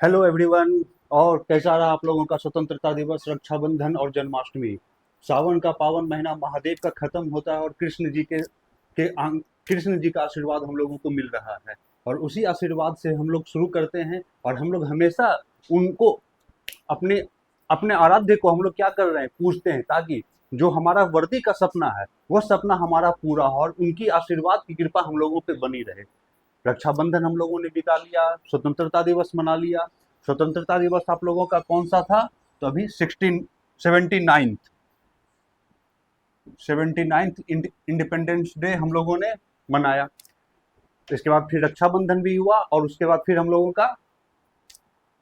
Hello everyone. और कैसा रहा आप लोगों का स्वतंत्रता दिवस, रक्षाबंधन और जन्माष्टमी। सावन का पावन महीना महादेव का खत्म होता है और कृष्ण जी का आशीर्वाद हम लोगों को मिल रहा है। और उसी आशीर्वाद से हम लोग शुरू करते हैं। और हम लोग हमेशा उनको अपने अपने आराध्य को हम लोग क्या कर रहे हैं, पूजते हैं, ताकि जो हमारा वर्दी का सपना है वह सपना हमारा पूरा हो और उनकी आशीर्वाद की कृपा हम लोगों पे बनी रहे। रक्षाबंधन हम लोगों ने बिता लिया, स्वतंत्रता दिवस मना लिया। स्वतंत्रता दिवस आप लोगों का कौन सा था? तो अभी 16 79 79 इंडिपेंडेंस डे हम लोगों ने मनाया। इसके बाद फिर रक्षाबंधन भी हुआ और उसके बाद फिर हम लोगों का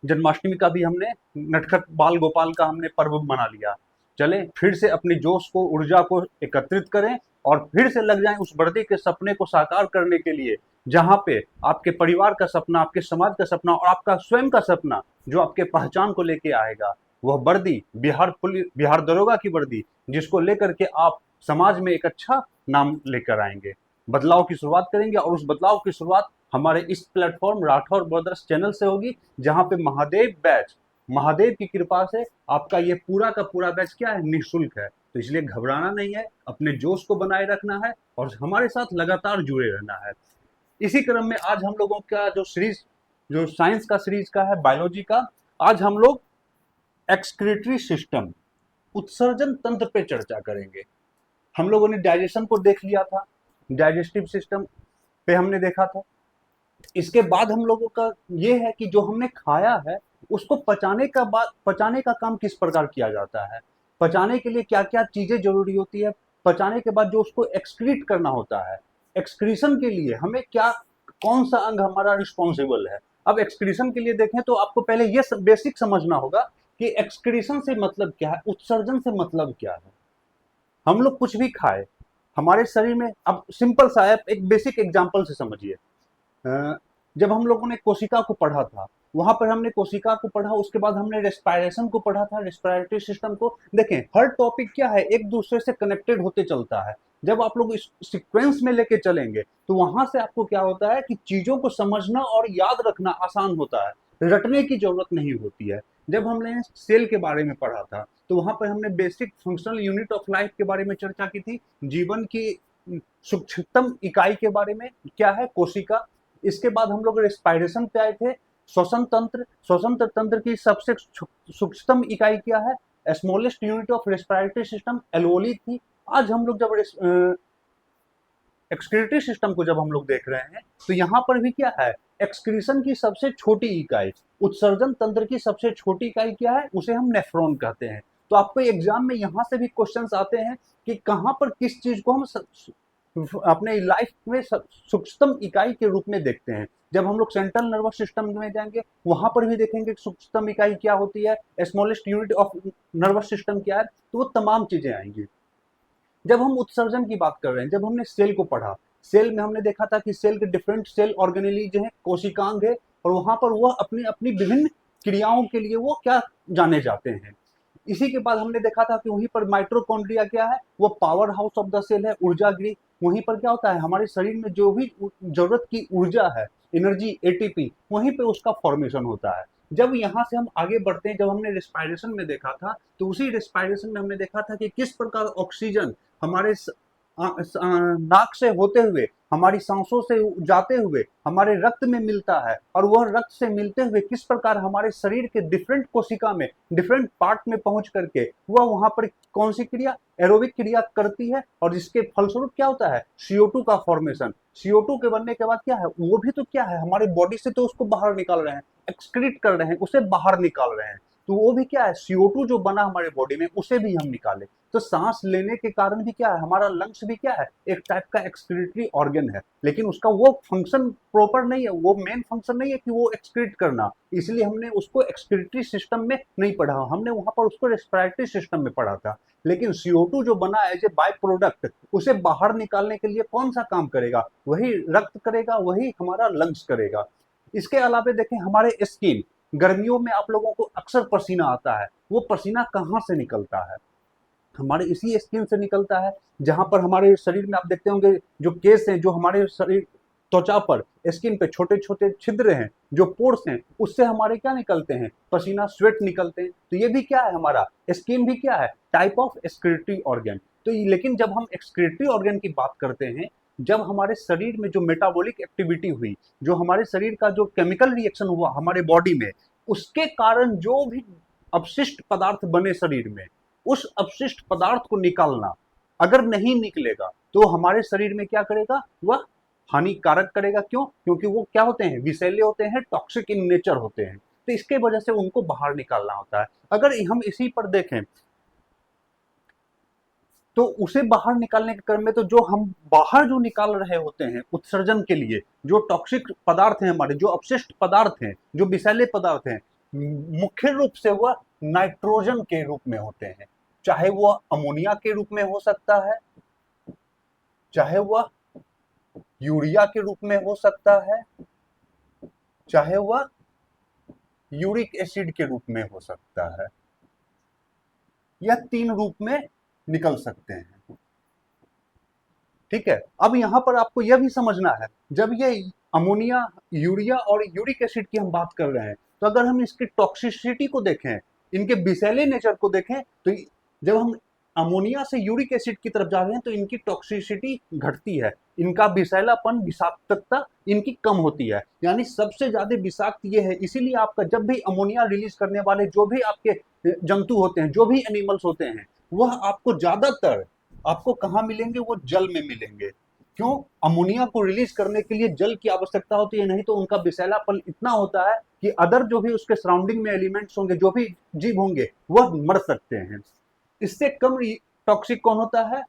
जन्माष्टमी का भी हमने नटखट बाल गोपाल का हमने पर्व मना लिया। चले फिर से अपनी जोश को, ऊर्जा को एकत्रित करें और फिर से लग जाएं उस वर्दी के सपने को साकार करने के लिए, जहां पे आपके परिवार का सपना, आपके समाज का सपना और आपका स्वयं का सपना जो आपके पहचान को लेके आएगा, वह वर्दी बिहार दरोगा की वर्दी, जिसको लेकर के आप समाज में एक अच्छा नाम लेकर आएंगे, बदलाव की शुरुआत करेंगे। और उस बदलाव की शुरुआत हमारे इस प्लेटफॉर्म राठौर ब्रदर्स चैनल से होगी, जहां पे महादेव की कृपा से आपका ये पूरा का पूरा बैच क्या है, निःशुल्क है। तो इसलिए घबराना नहीं है, अपने जोश को बनाए रखना है और हमारे साथ लगातार जुड़े रहना है। इसी क्रम में आज हम लोगों का जो साइंस का सीरीज का है, बायोलॉजी का, आज हम लोग एक्सक्रीटरी सिस्टम, उत्सर्जन तंत्र पे चर्चा करेंगे। हम लोगों ने डाइजेशन को देख लिया था, डाइजेस्टिव सिस्टम पे हमने देखा था। इसके बाद हम लोगों का ये है कि जो हमने खाया है उसको पचाने का काम किस प्रकार किया जाता है, पचाने के लिए क्या क्या चीजें जरूरी होती है, पचाने के बाद जो उसको एक्सक्रीट करना होता है, एक्सक्रीशन के लिए हमें क्या, कौन सा अंग हमारा रिस्पॉन्सिबल है। अब एक्सक्रीशन के लिए देखें तो आपको पहले ये बेसिक समझना होगा कि एक्सक्रीशन से मतलब क्या है, उत्सर्जन से मतलब क्या है। हम लोग कुछ भी खाए, हमारे शरीर में, अब सिंपल सा है, एक बेसिक एग्जांपल से समझिए। जब हम लोगों ने कोशिका को पढ़ा था, वहां पर हमने कोशिका को पढ़ा, उसके बाद हमने रेस्पायरेशन को पढ़ा था, रेस्पिरेटरी सिस्टम को। देखें, हर टॉपिक क्या है, एक दूसरे से कनेक्टेड होते चलता है। जब आप लोग इस सीक्वेंस में लेके चलेंगे तो वहां से आपको क्या होता है कि चीजों को समझना और याद रखना आसान होता है, रटने की जरूरत नहीं होती है। जब हमने सेल के बारे में पढ़ा था तो वहां पर हमने basic functional unit of life के बारे में चर्चा की थी, जीवन की सूक्ष्मतम इकाई के बारे में क्या है, कोशिका। इसके बाद हम लोग रेस्पायरेशन पे आए थे, श्वसन तंत्र की सबसे सूक्ष्मतम इकाई क्या है, smallest unit of respiratory system alveoli थी। आज हम लोग जब एक्सक्रीटरी सिस्टम को जब हम लोग देख रहे हैं तो यहाँ पर भी क्या है, एक्सक्रीशन की सबसे छोटी इकाई, उत्सर्जन तंत्र की सबसे छोटी इकाई क्या है, उसे हम नेफ्रॉन कहते हैं। तो आपको एग्जाम में यहाँ से भी क्वेश्चंस आते हैं कि कहाँ पर किस चीज को हम अपने लाइफ में सूक्ष्मतम इकाई के रूप में देखते हैं। जब हम लोग सेंट्रल नर्वस सिस्टम में जाएंगे वहां पर भी देखेंगे सूक्ष्मतम इकाई क्या होती है, smallest unit of nervous system क्या है, तो वो तमाम चीजें आएंगी। जब हम उत्सर्जन की बात कर रहे हैं, जब हमने सेल को पढ़ा, सेल में हमने देखा था कि सेल के डिफरेंट सेल ऑर्गेनेली जो है, कोशिकांग है, और वहां पर वह अपनी अपनी विभिन्न क्रियाओं के लिए वो क्या जाने जाते हैं। इसी के बाद हमने देखा था कि वहीं पर माइट्रोकॉन्ड्रिया क्या है, वो power house of the cell है, ऊर्जा गृह। वहीं पर क्या होता है, हमारे शरीर में जो भी जरूरत की ऊर्जा है, एनर्जी, एटीपी, वहीं पे उसका फॉर्मेशन होता है। जब यहाँ से हम आगे बढ़ते हैं, जब हमने रेस्पायरेशन में देखा था तो उसी रेस्पायरेशन में हमने देखा था कि किस प्रकार ऑक्सीजन हमारे नाक से होते हुए, हमारी सांसों से जाते हुए हमारे रक्त में मिलता है, और वह रक्त से मिलते हुए किस प्रकार हमारे शरीर के डिफरेंट कोशिका में, डिफरेंट पार्ट में पहुंच करके वह वहां पर कौन सी क्रिया, एरोबिक क्रिया करती है, और जिसके फलस्वरूप क्या होता है, CO2 का फॉर्मेशन। CO2 के बनने के बाद क्या है, वो भी तो क्या है, हमारे बॉडी से तो उसको बाहर निकाल रहे हैं, एक्सक्रीट कर रहे हैं, उसे बाहर निकाल रहे हैं। तो वो भी क्या है, CO2 जो बना हमारे बॉडी में उसे भी हम निकाले। तो सांस लेने के कारण भी क्या है, हमारा लंग्स भी क्या है, एक टाइप का एक्सक्रीटरी ऑर्गन है, लेकिन उसका वो फंक्शन प्रॉपर नहीं है, वो मेन फंक्शन नहीं है कि वो एक्सक्रीट करना। इसलिए हमने उसको एक्सक्रीटरी सिस्टम में नहीं पढ़ा, हमने वहां पर उसको रेस्पिरेटरी सिस्टम में पढ़ा था। लेकिन CO2 जो बना एज ए बाय प्रोडक्ट, उसे बाहर निकालने के लिए कौन सा काम करेगा, वही रक्त करेगा, वही हमारा लंग्स करेगा। इसके अलावा देखें, हमारे स्किन, गर्मियों में आप लोगों को अक्सर पसीना आता है, वो पसीना कहाँ से निकलता है, हमारे इसी स्किन से निकलता है। जहां पर हमारे शरीर में आप देखते होंगे जो केस हैं, जो हमारे शरीर त्वचा पर, स्किन पे छोटे छोटे छिद्र हैं, जो पोर्स हैं, उससे हमारे क्या निकलते हैं, पसीना, स्वेट निकलते हैं। तो ये भी क्या है, हमारा स्किन भी क्या है, टाइप ऑफ एक्सक्रीटरी ऑर्गन। तो लेकिन जब हम एक्सक्रीटरी ऑर्गन की बात करते हैं, जब हमारे शरीर में जो मेटाबॉलिक एक्टिविटी हुई, जो हमारे शरीर का जो केमिकल रिएक्शन हुआ हमारे बॉडी में, उसके कारण जो भी अपशिष्ट पदार्थ बने शरीर में, उस अपशिष्ट पदार्थ को निकालना अगर नहीं निकलेगा तो हमारे शरीर में क्या करेगा, वह हानिकारक करेगा। क्यों? क्योंकि वो क्या होते हैं, विषैले होते हैं, टॉक्सिक इन नेचर होते हैं। तो इसके वजह से उनको बाहर निकालना होता है। अगर हम इसी पर देखें तो उसे बाहर निकालने के क्रम में, तो जो हम बाहर जो निकाल रहे होते हैं उत्सर्जन के लिए, जो टॉक्सिक पदार्थ हैं हमारे, जो अपशिष्ट पदार्थ हैं, जो विषैले पदार्थ हैं, मुख्य रूप से वह नाइट्रोजन के रूप में होते हैं। चाहे वह अमोनिया के रूप में हो सकता है, चाहे वह यूरिया के रूप में हो सकता है, चाहे वह यूरिक एसिड के रूप में हो सकता है। यह तीन रूप में निकल सकते हैं। ठीक है, अब यहां पर आपको यह भी समझना है, जब ये अमोनिया, यूरिया और यूरिक एसिड की हम बात कर रहे हैं, तो अगर हम इसकी टॉक्सिसिटी को देखें, इनके विषैले नेचर को देखें, तो जब हम अमोनिया से यूरिक एसिड की तरफ जा रहे हैं तो इनकी टॉक्सिसिटी घटती है, इनका विषैलापन, विषाक्तता इनकी कम होती है। यानी सबसे ज्यादा विषाक्त ये है। इसीलिए आपका जब भी अमोनिया रिलीज करने वाले जो भी आपके जंतु होते हैं, जो भी एनिमल्स होते हैं, वह आपको ज्यादातर आपको कहाँ मिलेंगे, वो जल में मिलेंगे। क्यों? अमोनिया को रिलीज करने के लिए जल की आवश्यकता होती है, नहीं तो उनका विषैलापन इतना होता है कि अदर जो भी उसके सराउंडिंग में एलिमेंट्स होंगे, जो भी जीव होंगे, वह मर सकते हैं। इससे कम टॉक्सिक कौन होता है,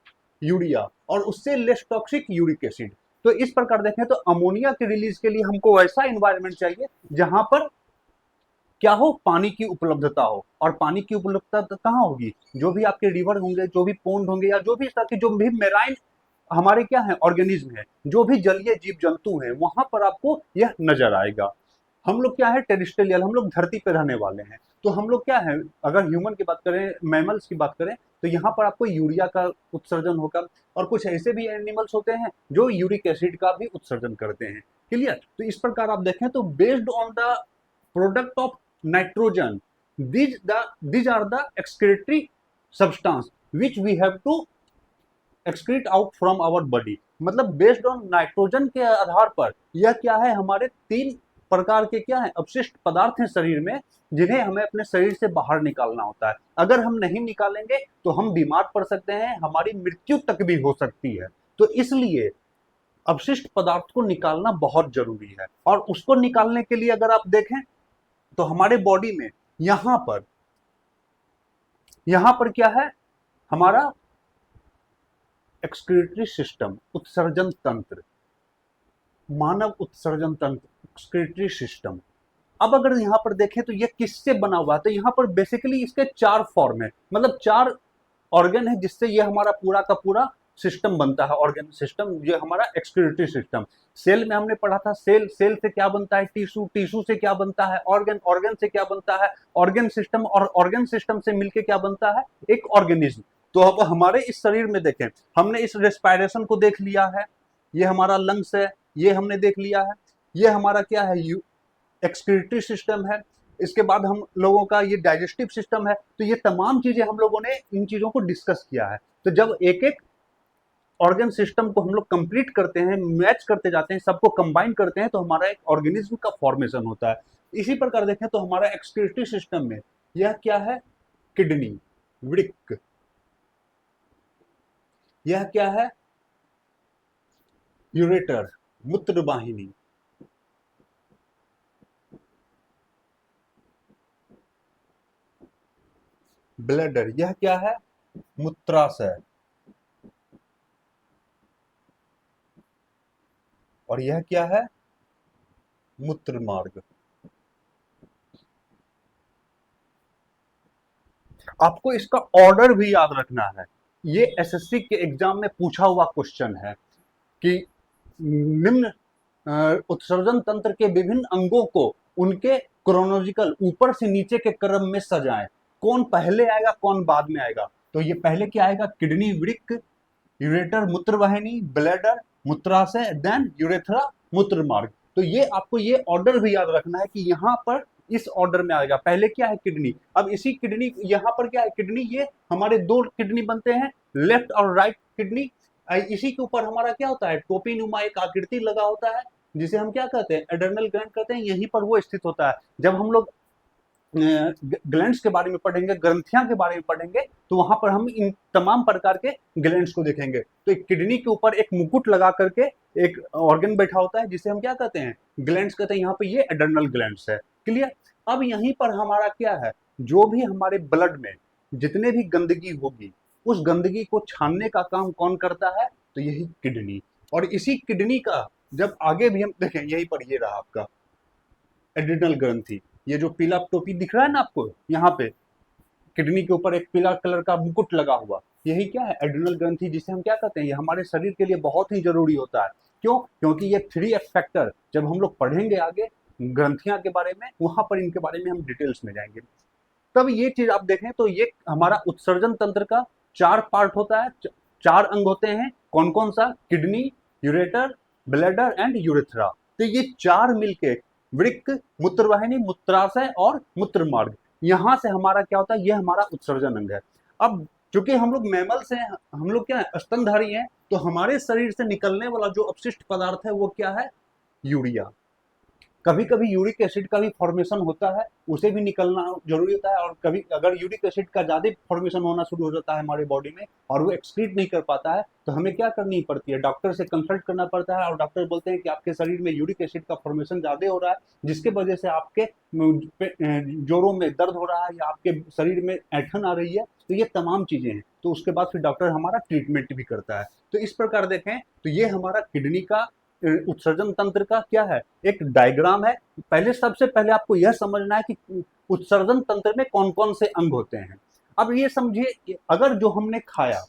यूरिया, और उससे लेस टॉक्सिक यूरिक एसिड। तो इस प्रकार देखें तो अमोनिया के रिलीज के लिए हमको वैसा एनवायरनमेंट चाहिए जहां पर क्या हो, पानी की उपलब्धता हो। और पानी की उपलब्धता कहाँ होगी, जो भी आपके रिवर होंगे, जो भी पोन्ड होंगे, या जो भी इस तरह के जो भी मेराइन हमारे क्या है ऑर्गेनिज्म है, जो भी जलीय जीव जंतु हैं, वहां पर आपको यह नजर आएगा। हम लोग क्या है, टेरिस्टेरियल, हम लोग धरती पे रहने वाले हैं। तो हम लोग क्या है, अगर ह्यूमन की बात करें, मैमल्स की बात करें, तो यहाँ पर आपको यूरिया का उत्सर्जन होगा, और कुछ ऐसे भी एनिमल्स होते हैं जो यूरिक एसिड का भी उत्सर्जन करते हैं। क्लियर? तो इस प्रकार आप देखें तो based on the product of nitrogen, these are the excretory substance which we have to excrete out from our body। मतलब बेस्ड ऑन नाइट्रोजन के आधार पर यह क्या है, हमारे तीन प्रकार के क्या है, अपशिष्ट पदार्थ हैं शरीर में, जिन्हें हमें अपने शरीर से बाहर निकालना होता है। अगर हम नहीं निकालेंगे तो हम बीमार पड़ सकते हैं, हमारी मृत्यु तक भी हो सकती है। तो इसलिए अपशिष्ट पदार्थ को निकालना बहुत जरूरी है। और उसको निकालने के लिए अगर आप देखें तो हमारे बॉडी में यहां पर क्या है, हमारा एक्सक्रीटरी सिस्टम, उत्सर्जन तंत्र, मानव उत्सर्जन तंत्र, एक्सक्रीटरी सिस्टम। अब अगर यहां पर देखें तो यह किससे बना हुआ है, तो यहां पर बेसिकली इसके चार फॉर्म है, मतलब चार ऑर्गन है जिससे यह हमारा पूरा का पूरा सिस्टम बनता है, ऑर्गन सिस्टम, ये हमारा एक्सक्रीटरी सिस्टम। सेल में हमने पढ़ा था, सेल से क्या बनता है, टिश्यू से क्या बनता है, ऑर्गन से क्या बनता है, ऑर्गन सिस्टम, और ऑर्गन सिस्टम से मिलकर क्या बनता है, एक ऑर्गेनिज्म। तो अब हमारे इस शरीर में देखें, हमने इस रेस्पिरेशन को देख लिया है, ये हमारा लंग्स है, ये हमने देख लिया है, ये हमारा क्या है, एक्सक्रीटरी सिस्टम है। इसके बाद हम लोगों का ये डाइजेस्टिव सिस्टम है। तो ये तमाम चीजें हम लोगों ने इन चीजों को डिस्कस किया है। तो जब एक एक ऑर्गन सिस्टम को हम लोग कंप्लीट करते हैं, मैच करते जाते हैं, सबको कंबाइन करते हैं, तो हमारा एक ऑर्गेनिज्म का फॉर्मेशन होता है। इसी प्रकार देखें तो हमारा एक्सक्रीटरी सिस्टम में यह क्या है, किडनी, वृक्क, यह क्या है, यूरेटर, मूत्र वाहिनी, ब्लैडर, यह क्या है, मूत्राशय, और यह क्या है, मूत्र मार्ग। आपको इसका ऑर्डर भी याद रखना है, ये एसएससी के एग्जाम में पूछा हुआ क्वेश्चन है कि निम्न उत्सर्जन तंत्र के विभिन्न अंगों को उनके क्रोनोलॉजिकल ऊपर से नीचे के क्रम में सजाएं, कौन पहले आएगा कौन बाद में आएगा। तो ये पहले क्या आएगा, किडनी, वृक्क, यूरेटर, मूत्रवाहिनी, ब्लैडर, मूत्राशय, देन यूरेथ्रा, मूत्र मार्ग। तो ये आपको ये ऑर्डर भी याद रखना है कि यहाँ पर इस ऑर्डर में आएगा। पहले क्या है, किडनी। अब इसी किडनी, यहाँ पर क्या है, किडनी, ये हमारे दो किडनी बनते हैं, लेफ्ट और राइट किडनी। इसी के ऊपर हमारा क्या होता है, टोपी नुमा एक आकृति लगा होता है, जिसे हम क्या कहते हैं, एडर्नल ग्लैंड कहते हैं। यहीं पर वो स्थित होता है। जब हम लोग ग्लैंड्स के बारे में पढ़ेंगे, ग्रंथियां के बारे में पढ़ेंगे, तो वहां पर हम इन तमाम प्रकार के ग्लैंड्स को देखेंगे। तो एक किडनी के ऊपर एक मुकुट लगा करके एक ऑर्गन बैठा होता है, जिसे हम क्या कहते हैं, ग्लैंड्स कहते हैं। यहाँ पे ये एडर्नल ग्लैंड्स है। क्लियर। अब यहीं पर हमारा क्या है, जो भी हमारे ब्लड में जितने भी गंदगी होगी, उस गंदगी को छानने का काम कौन करता है, तो यही किडनी। और इसी किडनी का जब आगे भी हम देखें, यहीं पर ये रहा आपका एड्रिनल ग्रंथि। ये जो पीला टोपी दिख रहा है ना आपको, यहाँ पे किडनी के ऊपर एक पीला कलर का मुकुट लगा हुआ, यही क्या है, एड्रिनल ग्रंथि, जिसे हम क्या कहते हैं, ये हमारे शरीर के लिए बहुत ही जरूरी होता है। क्यों? क्योंकि ये 3 फैक्टर जब हम लोग पढ़ेंगे आगे ग्रंथियां के बारे में, वहां पर इनके बारे में हम डिटेल्स में जाएंगे। तब ये चीज आप देखें तो ये हमारा उत्सर्जन तंत्र का 4 पार्ट होता है, 4 अंग होते हैं। कौन कौन सा? Kidney, ureter, bladder and urethra. तो ये 4 मिलके वृक्क, मूत्रवाहिनी, मूत्राशय और मूत्र मार्ग, यहां से हमारा क्या होता है, ये हमारा उत्सर्जन अंग है। अब चूंकि हम लोग मैमल्स हैं, हम लोग क्या है, स्तनधारी हैं, तो हमारे शरीर से निकलने वाला जो अपशिष्ट पदार्थ है वो क्या है, यूरिया। कभी कभी यूरिक एसिड का भी फॉर्मेशन होता है, उसे भी निकलना जरूरी होता है। और कभी अगर यूरिक एसिड का ज्यादा फॉर्मेशन होना शुरू हो जाता है हमारे बॉडी में और वो एक्सक्रीट नहीं कर पाता है, तो हमें क्या करनी पड़ती है, डॉक्टर से कंसल्ट करना पड़ता है। और डॉक्टर बोलते हैं कि आपके शरीर में यूरिक एसिड का फॉर्मेशन ज्यादा हो रहा है, जिसके वजह से आपके जोड़ों में दर्द हो रहा है या आपके शरीर में ऐंठन आ रही है। तो ये तमाम चीजें हैं। तो उसके बाद फिर डॉक्टर हमारा ट्रीटमेंट भी करता है। तो इस प्रकार देखें तो ये हमारा किडनी का उत्सर्जन तंत्र का क्या है, एक डायग्राम है। पहले सबसे पहले आपको यह समझना है कि उत्सर्जन तंत्र में कौन कौन से अंग होते हैं। अब ये समझिए, अगर जो हमने खाया,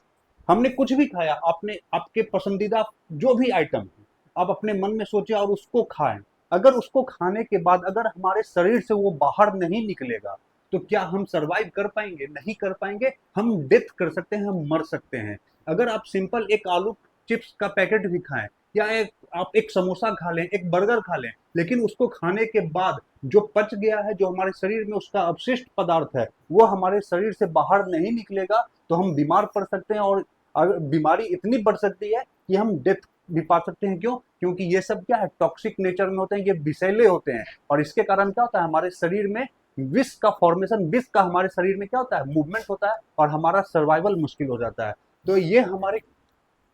हमने कुछ भी खाया, आपने आपके पसंदीदा जो भी आइटम है, आप अपने मन में सोचे और उसको खाएं। अगर उसको खाने के बाद अगर हमारे शरीर से वो बाहर नहीं निकलेगा, तो क्या हम सरवाइव कर पाएंगे? नहीं कर पाएंगे। हम डेथ कर सकते हैं, हम मर सकते हैं। अगर आप सिंपल एक आलू चिप्स का पैकेट भी खाएं, या आप एक समोसा खा लें, एक बर्गर खा लें, लेकिन उसको खाने के बाद जो पच गया है, जो हमारे शरीर में उसका अपशिष्ट पदार्थ है, वो हमारे शरीर से बाहर नहीं निकलेगा, तो हम बीमार पड़ सकते हैं। और बीमारी इतनी बढ़ सकती है कि हम डेथ भी पा सकते हैं। क्यों? क्योंकि ये सब क्या है, टॉक्सिक नेचर में होते हैं, ये विषैले होते हैं। और इसके कारण क्या होता है, हमारे शरीर में विष का फॉर्मेशन, विष का हमारे शरीर में क्या होता है, मूवमेंट होता है, और हमारा सर्वाइवल मुश्किल हो जाता है। तो ये हमारे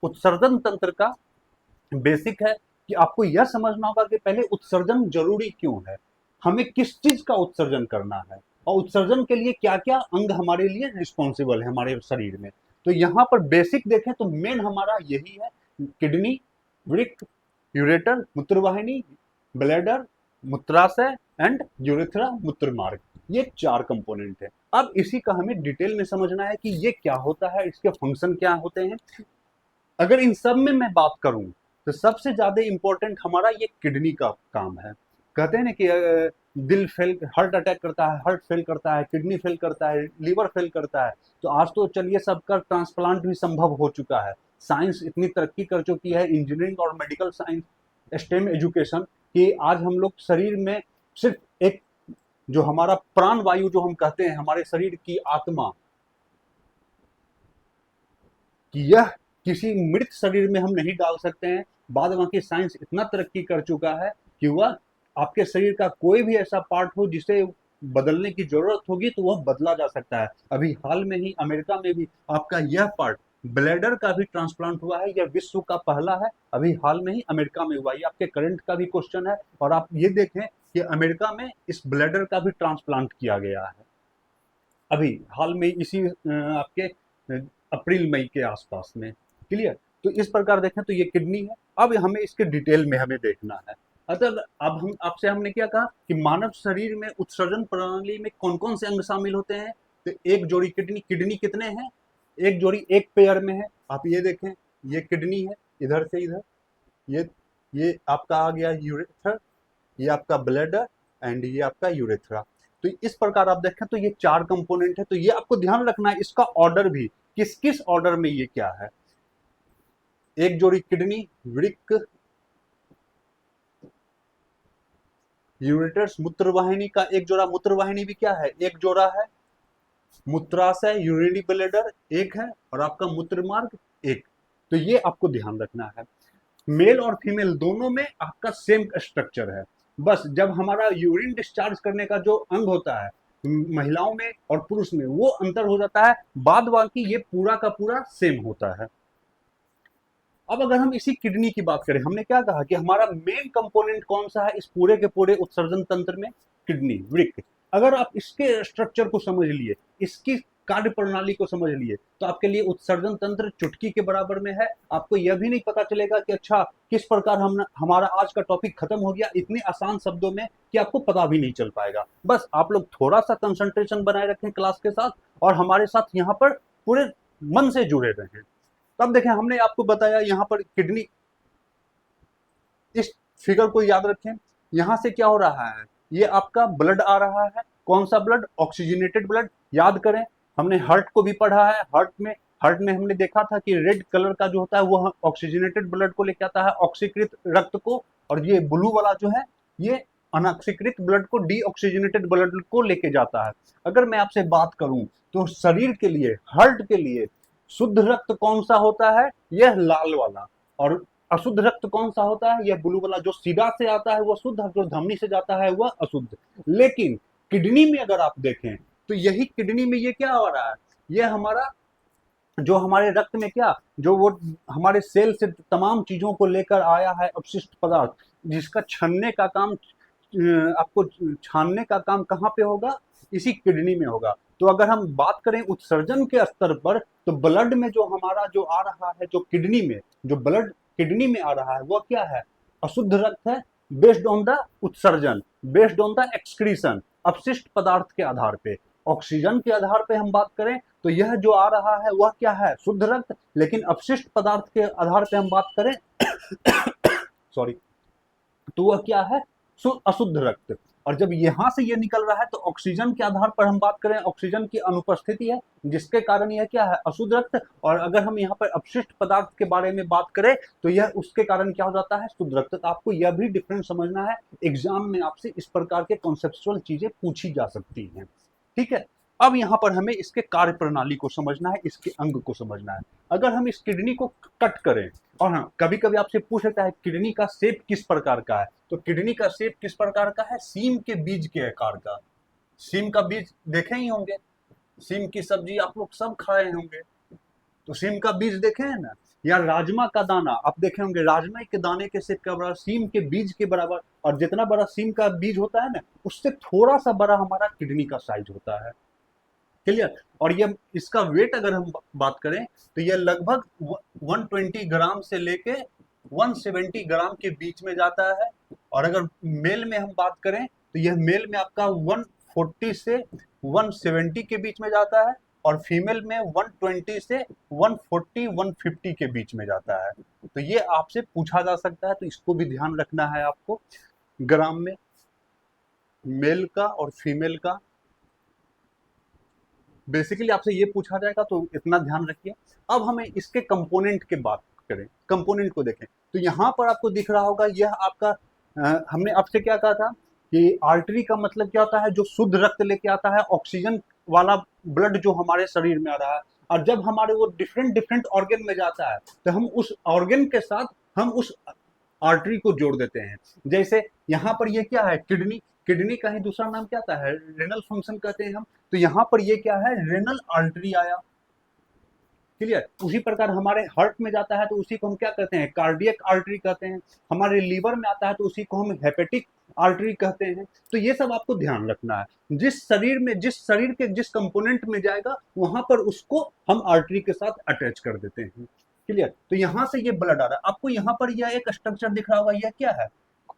उत्सर्जन तंत्र का बेसिक है कि आपको यह समझना होगा कि पहले उत्सर्जन जरूरी क्यों है, हमें किस चीज का उत्सर्जन करना है, और उत्सर्जन के लिए क्या क्या अंग हमारे लिए रिस्पॉन्सिबल है हमारे शरीर में। तो यहाँ पर बेसिक देखें तो मेन हमारा यही है, किडनी, वृक्क, यूरेटर, मूत्रवाहिनी, ब्लैडर, मूत्राशय एंड यूरेथ्रा, मूत्र मार्ग, ये 4 कंपोनेंट है। अब इसी का हमें डिटेल में समझना है कि ये क्या होता है, इसके फंक्शन क्या होते हैं। अगर इन सब में मैं बात करूं, तो सबसे ज्यादा इंपॉर्टेंट हमारा ये किडनी का काम है। कहते हैं ना कि दिल फेल, हार्ट अटैक करता है, हार्ट फेल करता है, किडनी फेल करता है, लीवर फेल करता है। तो आज तो चलिए सबका ट्रांसप्लांट भी संभव हो चुका है। साइंस इतनी तरक्की कर चुकी है, इंजीनियरिंग और मेडिकल साइंस, स्टेम एजुकेशन, कि आज हम लोग शरीर में सिर्फ एक जो हमारा प्राण वायु जो हम कहते हैं, हमारे शरीर की आत्मा, कि यह किसी मृत शरीर में हम नहीं डाल सकते हैं। बाद बाकी साइंस इतना तरक्की कर चुका है कि वह आपके शरीर का कोई भी ऐसा पार्ट हो जिसे बदलने की जरूरत होगी तो वह बदला जा सकता है। अभी हाल में ही अमेरिका में भी आपका यह पार्ट, ब्लैडर का भी ट्रांसप्लांट हुआ है। यह विश्व का पहला है, अभी हाल में ही अमेरिका में हुआ। ये आपके करंट का भी क्वेश्चन है। और आप ये देखें कि अमेरिका में इस ब्लैडर का भी ट्रांसप्लांट किया गया है अभी हाल में, इसी आपके अप्रैल मई के आसपास में। क्लियर। तो इस प्रकार देखें तो ये किडनी है। अब हमें इसके डिटेल में हमें देखना है। अतः अब हम आपसे हमने क्या कहा कि मानव शरीर में उत्सर्जन प्रणाली में कौन कौन से अंग शामिल होते हैं। तो एक जोड़ी किडनी, किडनी कितने हैं, एक जोड़ी एक पेयर में है। आप ये देखें, ये किडनी है इधर से इधर, ये आपका आ गया यूरेथ्रा, ये आपका ब्लैडर एंड ये आपका यूरेथ्रा। तो इस प्रकार आप देखें तो ये 4 कंपोनेंट है। तो ये आपको ध्यान रखना है, इसका ऑर्डर भी किस किस ऑर्डर में ये क्या है। एक जोड़ी किडनी, वृक्क, यूरेटर्स मूत्रवाहिनी का एक जोड़ा, मूत्रवाहिनी भी क्या है, एक जोड़ा है। मूत्राशय यूरिनरी ब्लैडर एक है और आपका मूत्र मार्ग एक। तो ये आपको ध्यान रखना है। मेल और फीमेल दोनों में आपका सेम स्ट्रक्चर है। बस जब हमारा यूरिन डिस्चार्ज करने का जो अंग होता है महिलाओं में और पुरुष में वो अंतर हो जाता है, बाद बाकी ये पूरा का पूरा सेम होता है। अब अगर हम इसी किडनी की बात करें, हमने क्या कहा कि हमारा मेन कंपोनेंट कौन सा है इस पूरे के पूरे उत्सर्जन तंत्र में, किडनी, वृक्क। अगर आप इसके स्ट्रक्चर को समझ लिए, इसकी कार्य प्रणाली को समझ लिए, तो आपके लिए उत्सर्जन तंत्र चुटकी के बराबर में है। आपको यह भी नहीं पता चलेगा कि अच्छा किस प्रकार हम हमारा आज का टॉपिक खत्म हो गया इतने आसान शब्दों में कि आपको पता भी नहीं चल पाएगा। बस आप लोग थोड़ा सा कंसंट्रेशन बनाए रखें क्लास के साथ और हमारे साथ यहाँ पर पूरे मन से जुड़े रहें। तब देखें, हमने आपको बताया यहाँ पर किडनी, इस फिगर को याद रखें, यहां से क्या हो रहा है, ये आपका ब्लड आ रहा है। कौन सा ब्लड, ऑक्सीजनेटेड ब्लड। याद करें, हमने हार्ट को भी पढ़ा है। हार्ट में हमने देखा था कि रेड कलर का जो होता है वो ऑक्सीजनेटेड ब्लड को लेके आता है, ऑक्सीकृत रक्त को, और ये ब्लू वाला जो है ये अनऑक्सीकृत ब्लड को, डीऑक्सीजनेटेड ब्लड को लेके जाता है। अगर मैं आपसे बात करूं तो शरीर के लिए, हार्ट के लिए शुद्ध रक्त कौन सा होता है, यह लाल वाला, और अशुद्ध रक्त कौन सा होता है, यह ब्लू वाला। जो सिरा से आता है वो शुद्ध, जो धमनी से जाता है वह अशुद्ध। लेकिन किडनी में अगर आप देखें तो यही किडनी में ये क्या हो रहा है, यह हमारा जो हमारे रक्त में क्या, जो वो हमारे सेल से तमाम चीजों को लेकर आया है अपशिष्ट पदार्थ, जिसका छन्ने का काम, आपको छानने का काम कहाँ पे होगा, इसी किडनी में होगा। तो अगर हम बात करें उत्सर्जन के स्तर पर, तो ब्लड में जो हमारा जो आ रहा है, जो किडनी में जो ब्लड किडनी में आ रहा है वो क्या है, अशुद्ध रक्त है, बेस्ड ऑन द उत्सर्जन, बेस्ड ऑन द एक्सक्रीशन, अपशिष्ट पदार्थ के आधार पे। ऑक्सीजन के आधार पे हम बात करें तो यह जो आ रहा है वह क्या है, शुद्ध रक्त। लेकिन अपशिष्ट पदार्थ के आधार पे हम बात करें सॉरी, तो वह क्या है, अशुद्ध रक्त। और जब यहां से ये निकल रहा है तो ऑक्सीजन के आधार पर हम बात करें, ऑक्सीजन की अनुपस्थिति है जिसके कारण यह क्या है, अशुद्ध रक्त। और अगर हम यहाँ पर अपशिष्ट पदार्थ के बारे में बात करें तो यह उसके कारण क्या हो जाता है, शुद्ध रक्त। तो आपको यह भी डिफरेंस समझना है, एग्जाम में आपसे इस प्रकार के कॉन्सेप्चुअल चीजें पूछी जा सकती हैं। ठीक है, अब यहाँ पर हमें इसके कार्य प्रणाली को समझना है, इसके अंग को समझना है। अगर हम इस किडनी को कट करें, और हाँ कभी कभी आपसे पूछ सकता है किडनी का शेप किस प्रकार का है, तो किडनी का शेप किस प्रकार का है, सीम के बीज के आकार का। सीम का बीज देखे ही होंगे, सीम की सब्जी आप लोग सब खाए होंगे, तो सीम का बीज देखे हैं ना, या राजमा का दाना आप देखे होंगे, राजमा के दाने के शेप का बराबर, सीम के बीज के बराबर। और जितना बड़ा सीम का बीज होता है ना, उससे थोड़ा सा बड़ा हमारा किडनी का साइज होता है। क्लियर। और ये इसका वेट अगर हम बात करें तो ये लगभग 120 ग्राम से लेके 170 ग्राम के बीच में जाता है। और अगर मेल में हम बात करें तो यह मेल में आपका 140 से 170 के बीच में जाता है, और फीमेल में 120 से 140 150 के बीच में जाता है। तो ये आपसे पूछा जा सकता है, तो इसको भी ध्यान रखना है आपको, ग्राम में मेल का और फीमेल का बेसिकली आपसे ये पूछा जाएगा, तो इतना ध्यान रखिए। अब हमें इसके कंपोनेंट के बात करें, कंपोनेंट को देखें, तो यहाँ पर आपको दिख रहा होगा यह आपका हमने आपसे क्या कहा था कि आर्टरी का मतलब क्या होता है, जो शुद्ध रक्त लेके आता है, ऑक्सीजन वाला ब्लड जो हमारे शरीर में आ रहा है। और जब हमारे वो डिफरेंट डिफरेंट ऑर्गन में जाता है तो हम उस ऑर्गन के साथ हम उस आर्टरी को जोड़ देते हैं। जैसे यहाँ पर ये क्या है, किडनी, किडनी का ही दूसरा नाम क्या होता है, रेनल फंक्शन कहते हैं हम। तो यहाँ पर ये क्या है, रेनल आर्टरी आया। क्लियर। उसी प्रकार हमारे हार्ट में जाता है तो उसी को हम क्या कहते हैं, कार्डियक आर्टरी कहते हैं। हमारे लीवर में आता है तो उसी को हम हेपेटिक आर्टरी कहते हैं। तो ये सब आपको ध्यान रखना है, जिस शरीर के जिस कंपोनेंट में जाएगा वहां पर उसको हम आर्टरी के साथ अटैच कर देते हैं। क्लियर। तो यहां से ये ब्लड आ रहा है, आपको यहाँ पर यह एक स्ट्रक्चर दिख रहा होगा, यह क्या है,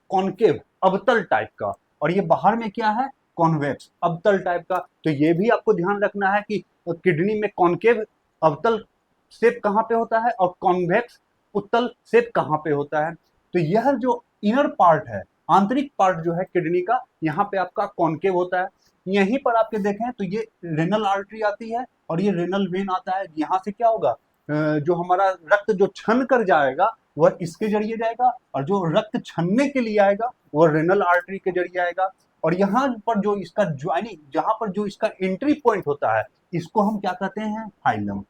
कॉनकेव, अवतल टाइप का। और ये बाहर में क्या है, कॉन्वेक्स, अवतल टाइप का। तो ये भी आपको ध्यान रखना है कि किडनी में कॉनकेव अवतल शेप कहाँ पे होता है और कॉन्वेक्स उत्तल शेप कहाँ पे होता है। तो यह जो इनर पार्ट है, आंतरिक पार्ट जो है किडनी का, यहाँ पे आपका कॉन्केव होता है। यहीं पर आपके देखें तो ये रेनल आर्टरी आती है और ये रेनल वेन आता है। यहाँ से क्या होगा, जो हमारा रक्त जो छन कर जाएगा वह इसके जरिए जाएगा, और जो रक्त छनने के लिए आएगा वह रेनल आर्टरी के जरिए आएगा। और यहाँ पर जो इसका ज्वाइनिंग, जहां पर जो इसका एंट्री पॉइंट होता है, इसको हम क्या कहते हैं, हाइलम।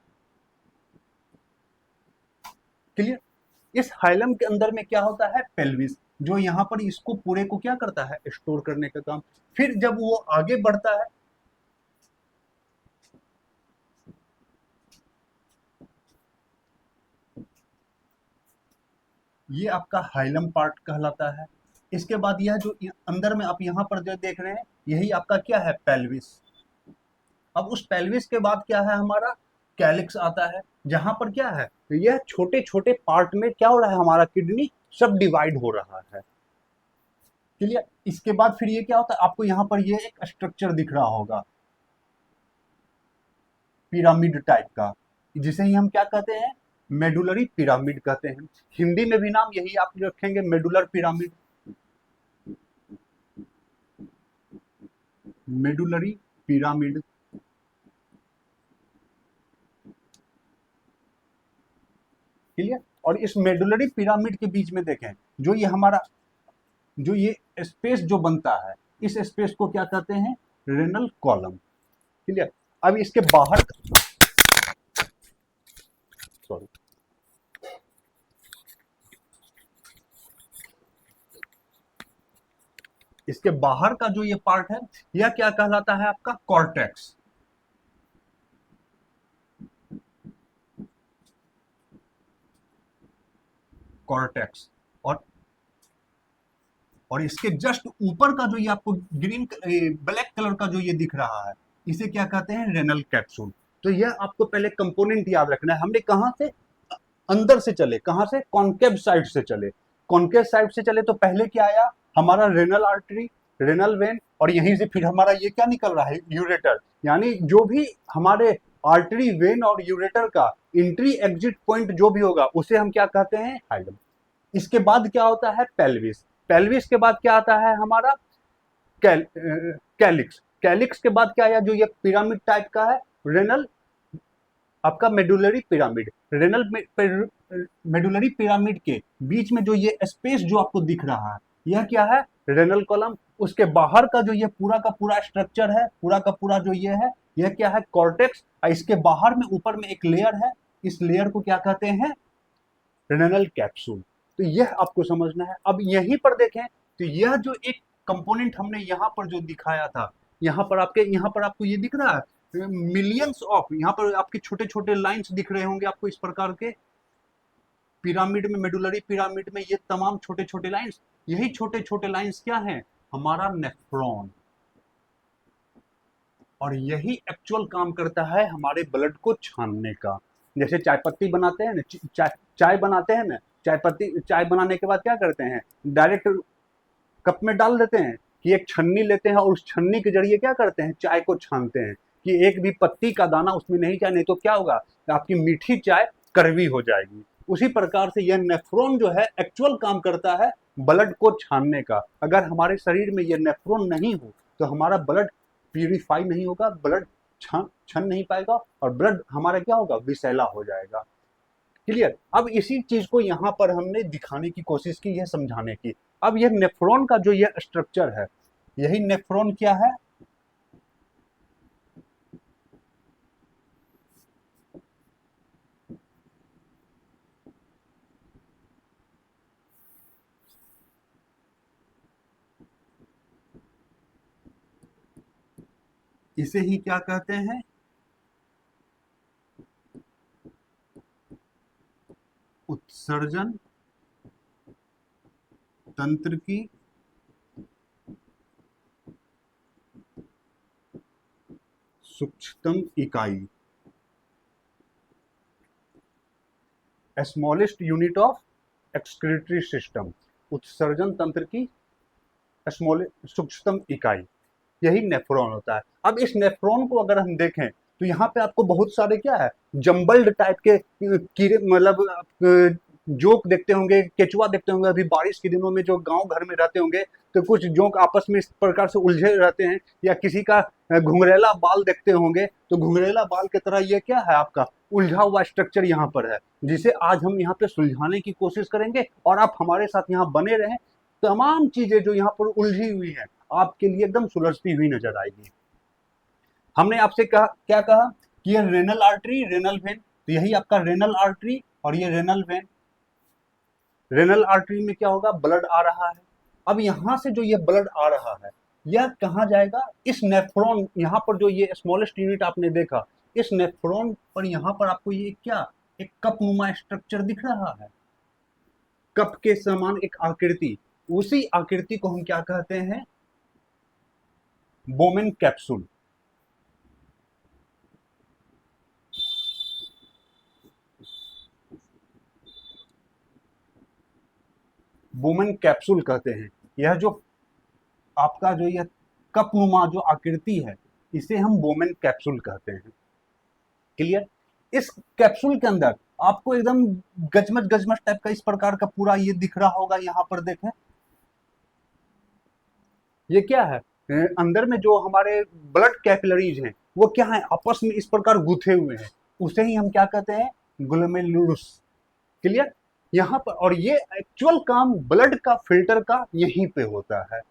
क्लियर। इस हाइलम के अंदर में क्या होता है, पेल्विस, जो यहाँ पर इसको पूरे को क्या करता है, स्टोर करने का काम। फिर जब वो आगे बढ़ता है, ये आपका हाइलम पार्ट कहलाता है। इसके बाद यह जो अंदर में आप यहाँ पर जो देख रहे हैं, यही आपका क्या है, पेल्विस। अब उस पेल्विस के बाद क्या है, हमारा कैलिक्स आता है, जहां पर क्या है, यह छोटे छोटे पार्ट में क्या हो रहा है, हमारा किडनी सब डिवाइड हो रहा है। क्लियर। इसके बाद फिर ये क्या होता है, आपको यहाँ पर ये एक स्ट्रक्चर दिख रहा होगा पिरामिड टाइप का, जिसे ही हम क्या कहते हैं, मेडुलरी पिरामिड कहते हैं। हिंदी में भी नाम यही आप रखेंगे, medullary pyramid, medullary pyramid. Clear. और इस मेडुलरी पिरामिड के बीच में देखें, जो ये हमारा जो ये स्पेस जो बनता है, इस स्पेस को क्या कहते हैं, रेनल कॉलम। क्लियर। अब इसके बाहर, सॉरी, इसके बाहर का जो ये पार्ट है, यह क्या कहलाता है, आपका कॉर्टेक्स। कॉर्टेक्स। और इसके जस्ट ऊपर का जो ये आपको ग्रीन ब्लैक कलर का जो ये दिख रहा है, इसे क्या कहते हैं, रेनल कैप्सूल। तो यह आपको पहले कंपोनेंट याद रखना है। हमने कहां से, अंदर से चले, कहां से, कॉन्केव साइड से चले। कॉन्केव साइड से चले तो पहले क्या आया, हमारा रेनल आर्टरी, रेनल वेन, और यहीं से फिर हमारा ये क्या निकल रहा है, यूरेटर। यानी जो भी हमारे आर्टरी, वेन और यूरेटर का एंट्री एग्जिट पॉइंट जो भी होगा, उसे हम क्या कहते हैं, हाइलम। इसके बाद क्या होता है, पेल्विस। पेल्विस के बाद क्या आता है, हमारा कैलिक्स। कैलिक्स के बाद क्या आया, जो ये पिरामिड टाइप का है, रेनल, आपका medullary pyramid. Renal medullary pyramid के बीच में जो ये स्पेस जो आपको दिख रहा है, यह क्या है, रेनल कॉलम। उसके बाहर का जो ये पूरा का पूरा स्ट्रक्चर है, पूरा का पूरा जो ये है, यह क्या है, कॉर्टेक्स। इसके बाहर में ऊपर में एक लेयर है, इस लेयर को क्या कहते हैं, रेनल कैप्सूल। तो यह आपको समझना है। अब यहीं पर देखें तो यह जो एक कंपोनेंट हमने यहां पर जो दिखाया था, यहां पर आपको ये दिख रहा है, मिलियंस ऑफ, यहां पर आपके छोटे छोटे लाइंस दिख रहे होंगे आपको इस प्रकार के, पिरामिड में, मेडुलरी पिरामिड में ये तमाम छोटे छोटे लाइंस, यही छोटे छोटे लाइंस क्या हैं, हमारा नेफ्रॉन। और यही एक्चुअल काम करता है हमारे ब्लड को छानने का। जैसे चाय पत्ती बनाते हैं ना, चाय बनाते हैं ना, चाय पत्ती, चाय बनाने के बाद क्या करते हैं, डायरेक्ट कप में डाल देते हैं, कि एक छन्नी लेते हैं और उस छन्नी के जरिए क्या करते हैं, चाय को छानते हैं, कि एक भी पत्ती का दाना उसमें नहीं जाए, नहीं तो क्या होगा, आपकी मीठी चाय कड़वी हो जाएगी। उसी प्रकार से यह नेफ्रॉन जो है एक्चुअल काम करता है ब्लड को छानने का। अगर हमारे शरीर में यह नेफ्रॉन नहीं हो तो हमारा ब्लड प्यूरिफाई नहीं होगा, ब्लड छन नहीं पाएगा, और ब्लड हमारा क्या होगा, विषैला हो जाएगा। क्लियर। अब इसी चीज को यहाँ पर हमने दिखाने की कोशिश की, यह समझाने की। अब यह नेफ्रॉन का जो यह स्ट्रक्चर है, यही नेफ्रॉन क्या है, इसे ही क्या कहते हैं, उत्सर्जन तंत्र की सूक्ष्मतम इकाई, smallest unit of excretory system. उत्सर्जन तंत्र की सूक्ष्मतम इकाई, यही नेफ्रॉन होता है। अब इस नेफ्रॉन को अगर हम देखें तो यहाँ पे आपको बहुत सारे क्या है, जम्बल्ड टाइप के कीड़े, मतलब जोंक देखते होंगे, केचुआ देखते होंगे, अभी बारिश के दिनों में जो गांव घर में रहते होंगे तो कुछ जोंक आपस में इस प्रकार से उलझे रहते हैं, या किसी का घुंघरेला बाल देखते होंगे, तो घुंघरेला बाल की तरह ये क्या है, आपका उलझा हुआ स्ट्रक्चर यहाँ पर है, जिसे आज हम यहाँ पे सुलझाने की कोशिश करेंगे, और आप हमारे साथ यहाँ बने रहें। तमाम चीजें जो यहाँ पर उलझी हुई हैं आपके लिए एकदम सुलझती हुई नजर आएगी। हमने आपसे कहा, क्या कहा कि ये रेनल आर्टरी, रेनल वेन, तो यही आपका रेनल आर्टरी और ये रेनल वेन। रेनल आर्टरी में क्या होगा, ब्लड आ रहा है। अब यहां से जो ये ब्लड आ रहा है यह कहाँ जाएगा, इस नेफ्रॉन, यहाँ पर जो ये स्मॉलेस्ट यूनिट आपने देखा, इस नेफ्रॉन पर यहाँ पर आपको ये क्या, एक कप नुमा स्ट्रक्चर दिख रहा है, कप के समान एक आकृति, उसी आकृति को हम क्या कहते हैं, बोमेन कैप्सूल। बोमेन कैप्सूल कहते हैं। यह जो आपका जो यह कपनुमा जो आकृति है इसे हम बोमेन कैप्सूल कहते हैं। क्लियर। इस कैप्सूल के अंदर आपको एकदम गजमज गजमज टाइप का इस प्रकार का पूरा ये दिख रहा होगा, यहां पर देखें ये क्या है, अंदर में जो हमारे ब्लड कैपिलरीज हैं वो क्या है, आपस में इस प्रकार गुथे हुए हैं, उसे ही हम क्या कहते हैं, ग्लोमेरुलस। क्लियर। यहाँ पर, और ये एक्चुअल काम ब्लड का फिल्टर का यहीं पे होता है।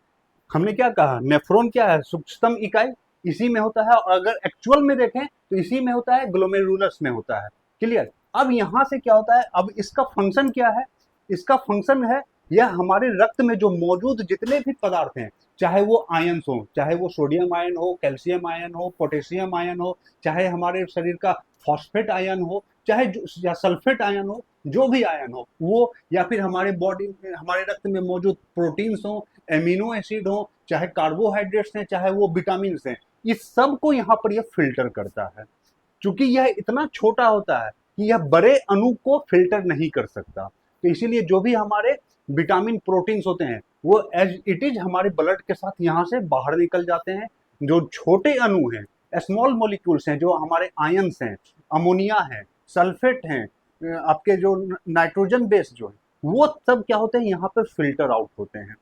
हमने क्या कहा, नेफ्रॉन क्या है, सूक्ष्मतम इकाई, इसी में होता है, और अगर एक्चुअल में देखें तो इसी में होता है, ग्लोमेरुलस में होता है। क्लियर। अब यहां से क्या होता है, अब इसका फंक्शन क्या है, इसका फंक्शन है यह हमारे रक्त में जो मौजूद जितने भी पदार्थ हैं, चाहे वो आयन्स हो, चाहे वो सोडियम आयन हो, कैल्शियम आयन हो, पोटेशियम आयन हो, चाहे हमारे शरीर का फॉस्फेट आयन हो, चाहे या सल्फेट आयन हो, जो भी आयन हो वो, या फिर हमारे बॉडी में, हमारे रक्त में मौजूद प्रोटीन्स हो, एमिनो एसिड हो, चाहे कार्बोहाइड्रेट्स हैं, चाहे वो विटामिन हैं, इस सब को यहाँ पर यह फिल्टर करता है। क्योंकि यह इतना छोटा होता है कि यह बड़े अणु को फिल्टर नहीं कर सकता, तो इसीलिए जो भी हमारे विटामिन प्रोटीन्स होते हैं वो एज इट इज हमारे ब्लड के साथ यहाँ से बाहर निकल जाते हैं। जो छोटे अणु हैं, स्मॉल मॉलिक्यूल्स हैं, जो हमारे आयंस हैं, अमोनिया है, सल्फेट हैं, आपके जो नाइट्रोजन बेस जो है, वो सब क्या होते हैं, यहाँ पर फिल्टर आउट होते हैं।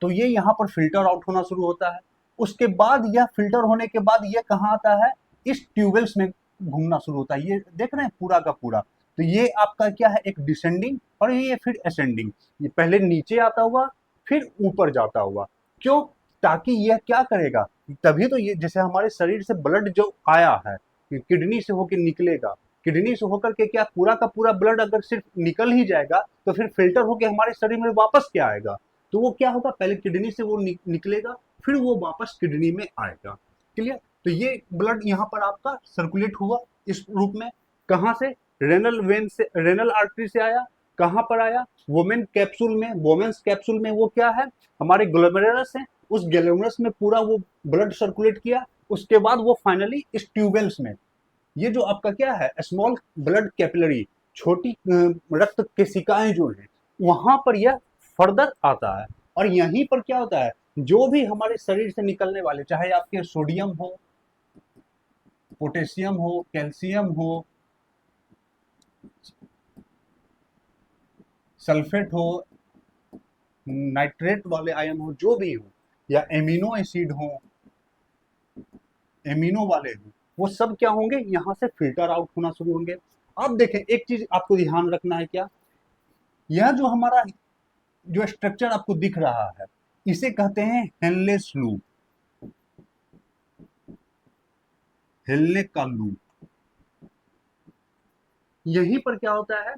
तो ये यहाँ पर फिल्टर आउट होना शुरू होता है। उसके बाद यह फिल्टर होने के बाद यह कहाँ आता है, इस ट्यूबवेल्स में घूमना शुरू होता है। ये देख रहे हैं पूरा का पूरा, तो ये आपका क्या है, एक डिसेंडिंग, और ये फिर असेंडिंग, ये पहले नीचे आता हुआ फिर ऊपर जाता हुआ। क्यों, ताकि यह क्या करेगा, तभी तो ये जैसे हमारे शरीर से ब्लड जो आया है किडनी से होकर निकलेगा, किडनी से होकर के क्या पूरा का पूरा ब्लड अगर सिर्फ निकल ही जाएगा तो फिर फिल्टर होकर हमारे शरीर में वापस क्या आएगा, तो वो क्या होगा, पहले किडनी से वो निकलेगा, फिर वो वापस किडनी में आएगा। क्लियर। तो ये ब्लड यहाँ पर आपका सर्कुलेट हुआ इस रूप में, कहाँ से, रेनल वेन से, रेनल आर्टरी से आया, कहाँ पर आया, वोमेन कैप्सूल में, वोमेन्स कैप्सूल में वो क्या है, हमारे ग्लोमेरुलस है, उस ग्लोमेरुलस में पूरा वो ब्लड सर्कुलेट किया, उसके बाद वो फाइनली इस ट्यूबवेल्स में, ये जो आपका क्या है, स्मॉल ब्लड कैपिलरी, छोटी रक्त केशिकाएं जो है, वहां पर यह फर्दर आता है। और यहीं पर क्या होता है, जो भी हमारे शरीर से निकलने वाले, चाहे आपके सोडियम हो, पोटेशियम हो, कैल्शियम हो, सल्फेट हो, नाइट्रेट वाले आयन हो, जो भी हो, या एमिनो एसिड हो, एमिनो वाले हो, वो सब क्या होंगे, यहां से फिल्टर आउट होना शुरू होंगे। अब देखें, एक चीज आपको ध्यान रखना है, क्या, यह जो हमारा जो स्ट्रक्चर आपको दिख रहा है इसे कहते हैं हेनलेस लूप, हेलने का लूप। यहीं पर क्या होता है,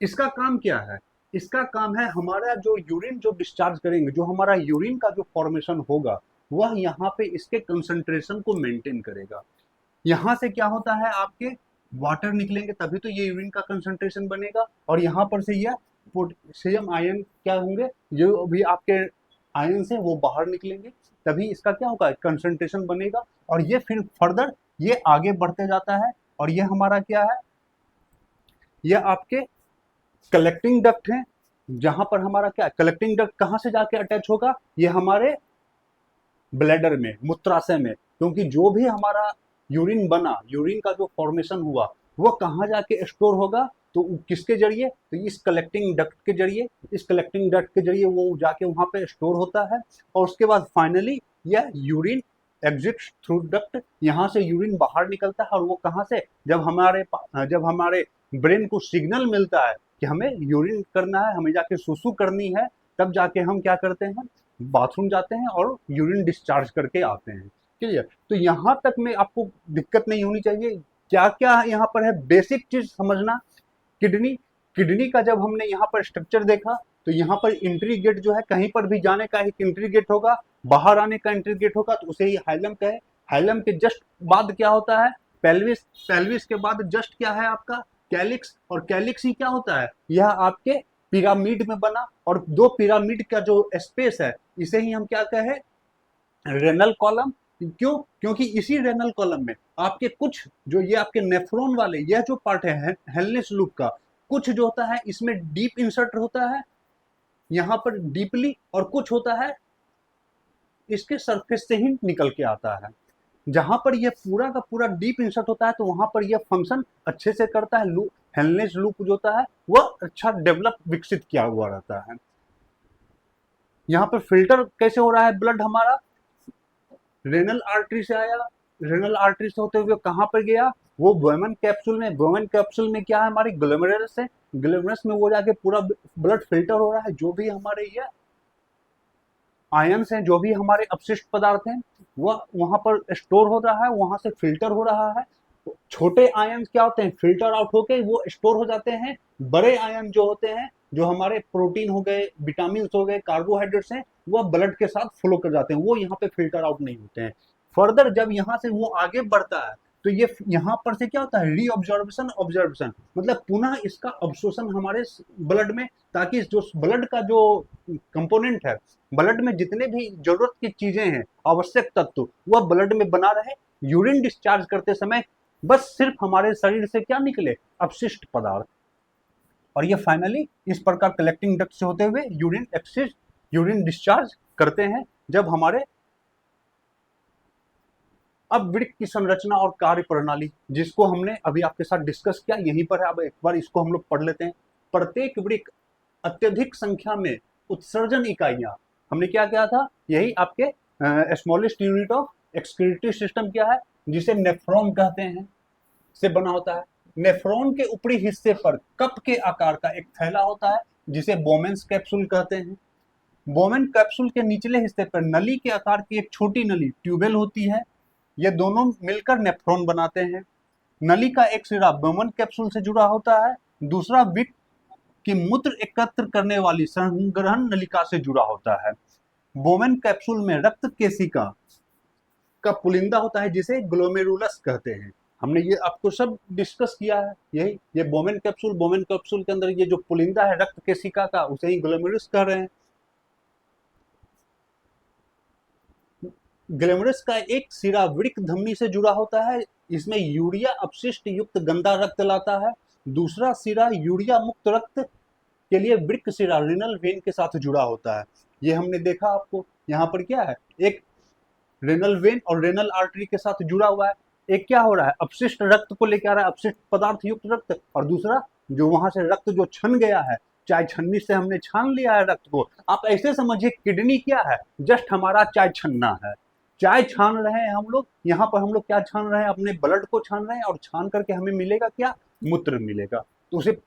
इसका काम क्या है, इसका काम है हमारा जो यूरिन जो डिस्चार्ज करेंगे, जो हमारा यूरिन का जो फॉर्मेशन होगा वह यहाँ पे इसके कंसंट्रेशन को मेंटेन करेगा। यहाँ से क्या होता है, आपके वाटर निकलेंगे तभी तो ये यूरिन का कंसंट्रेशन बनेगा, और यहाँ पर से यह पोटेशियम आयन क्या होंगे, जो भी आपके आयन से वो बाहर निकलेंगे, तभी इसका क्या होगा, कंसंट्रेशन बनेगा, और ये फिर फर्दर ये आगे बढ़ते जाता है। और ये हमारा क्या है, यह आपके कलेक्टिंग डक्ट है, जहां पर हमारा क्या, कलेक्टिंग डक्ट कहां से जाके अटैच होगा, ये हमारे ब्लैडर में, मूत्राशय में, क्योंकि जो भी हमारा यूरिन बना, यूरिन का जो फॉर्मेशन हुआ वो कहाँ जाके स्टोर होगा, तो किसके जरिए, तो इस कलेक्टिंग डक्ट के जरिए, इस कलेक्टिंग डक्ट के जरिए वो जाके वहाँ पे स्टोर होता है। और उसके बाद फाइनली यह यूरिन एग्जिट्स थ्रू डक्ट, यहाँ से यूरिन बाहर निकलता है। और वो कहाँ से, जब हमारे ब्रेन को सिग्नल मिलता है कि हमें यूरिन करना है, हमें जाके सुसु करनी है, तब जाके हम क्या करते हैं, बाथरूम जाते हैं और यूरिन डिस्चार्ज करके आते हैं। क्लियर? तो यहाँ तक में आपको दिक्कत नहीं होनी चाहिए। क्या क्या यहाँ पर है, बेसिक चीज समझना। किडनी, किडनी का जब हमने यहाँ पर स्ट्रक्चर देखा, तो यहाँ पर एंट्री गेट जो है, कहीं पर भी जाने का एक एंट्री गेट होगा, बाहर आने का एंट्री गेट होगा, तो उसे ही हाइलम कहे। हाइलम के जस्ट बाद क्या होता है, पेल्विस। पेल्विस के बाद जस्ट क्या है आपका, कैलिक्स। और कैलिक्स ही क्या होता है, यह आपके पिरामिड में बना, और दो पिरामिड का जो स्पेस है, इसे ही हम क्या कहे, रेनल कॉलम। क्यों? क्योंकि इसी रेनल कॉलम में आपके कुछ जो ये आपके नेफ्रॉन वाले, यह जो पार्ट है हेलनेस लूप का, कुछ जो होता है इसमें डीप इंसर्ट होता है यहाँ पर डीपली, और कुछ होता है इसके सरफेस से ही निकल के आता है। जहां पर यह पूरा का पूरा डीप इंसर्ट होता है, तो वहां पर यह फंक्शन अच्छे से करता है। लूप, हेलनेस लूप जो होता है वह अच्छा डेवलप, विकसित किया हुआ रहता है। यहाँ पर फिल्टर कैसे हो रहा है ब्लड हमारा, रेनल आर्टरी से आया, रेनल आर्टरी से होते हुए कहाँ पर गया, वो बोवेन कैप्सूल में। बोवेन कैप्सूल में क्या है, हमारी ग्लोमेरुलस है, ग्लोमेरुलस में वो जाके पूरा ब्लड फिल्टर हो रहा है। जो भी हमारे ये आयंस हैं, जो भी हमारे अपशिष्ट पदार्थ हैं, वह वहां पर स्टोर हो रहा है, वहां से फिल्टर हो रहा है। छोटे आयंस क्या होते हैं, फिल्टर आउट होके वो स्टोर हो जाते हैं। बड़े आयन जो होते हैं, जो हमारे प्रोटीन हो गए, विटामिन हो गए, कार्बोहाइड्रेट्स हैं, वह ब्लड के साथ फ्लो कर जाते हैं, वो यहाँ पे फिल्टर आउट नहीं होते हैं। फर्दर जब यहाँ से वो आगे बढ़ता है, तो ये यहाँ पर से क्या होता है, रीऑब्जॉर्प्शन, ऑब्जर्वेशन, मतलब पुनः इसका अब्सॉर्प्शन हमारे ब्लड में, ताकि जो ब्लड का जो कंपोनेंट है, ब्लड में जितने भी जरूरत की चीजें हैं, आवश्यक तत्व, वह ब्लड में बना रहे। यूरिन डिस्चार्ज करते समय बस सिर्फ हमारे शरीर से क्या निकले, अपशिष्ट पदार्थ। और ये फाइनली इस प्रकार कलेक्टिंग डक्ट से होते हुए यूरिन एक्सिस, यूरिन डिस्चार्ज करते हैं। जब हमारे, अब वृक्क की संरचना और कार्य प्रणाली, जिसको हमने अभी आपके साथ डिस्कस किया, यहीं पर है। अब एक बार इसको हम लोग पढ़ लेते हैं। प्रत्येक वृक्क अत्यधिक संख्या में उत्सर्जन इकाइयां, हमने क्या किया था, यही आपके smallest unit of excretory system क्या है, जिसे नेफ्रॉन कहते हैं, से बना होता है। नेफ्रॉन के ऊपरी हिस्से पर कप के आकार का एक थैला होता है, जिसे बोमेन्स कैप्सूल कहते हैं। बोमेन कैप्सूल के निचले हिस्से पर नली के आकार की एक छोटी नली, ट्यूबेल होती है। ये दोनों मिलकर नेफ्रॉन बनाते हैं। नली का एक सिरा बोमेन कैप्सूल से जुड़ा होता है, दूसरा वृक्क की मूत्र एकत्र करने वाली संग्रहण नलिका से जुड़ा होता है। बोमेन कैप्सूल में रक्त केशिका का पुलिंदा होता है, जिसे ग्लोमेरुलस कहते हैं। हमने ये आपको सब डिस्कस किया है, यही ये बोमेन कैप्सूल के अंदर ये जो पुलिंदा है रक्त केशिका का, उसे ही ग्लोमेरुलस कह रहे हैं। ग्लोमेरुलस का एक सिरा वृक्क धमनी से जुड़ा होता है, इसमें यूरिया अपशिष्ट युक्त गंदा रक्त लाता है। दूसरा सिरा यूरिया मुक्त रक्त के लिए वृक्क सिरा रेनल वेन के साथ जुड़ा होता है। ये हमने देखा आपको, यहाँ पर क्या है, एक रेनल वेन और रेनल आर्टरी के साथ जुड़ा हुआ है। एक क्या हो रहा है, अपशिष्ट रक्त को लेकर आ रहा है, अपशिष्ट पदार्थ युक्त रक्त, और दूसरा जो वहां से रक्त जो छन गया है, चाय छन्नी से हमने छान लिया है रक्त को। आप ऐसे समझिए किडनी क्या है, जस्ट हमारा चाय छन्ना है। चाय छान रहे हैं हम लोग, यहाँ पर हम लोग क्या छान रहे हैं, अपने ब्लड को छान रहे हैं, और छान करके हमें मिलेगा क्या, मूत्र मिलेगा। तो उसे,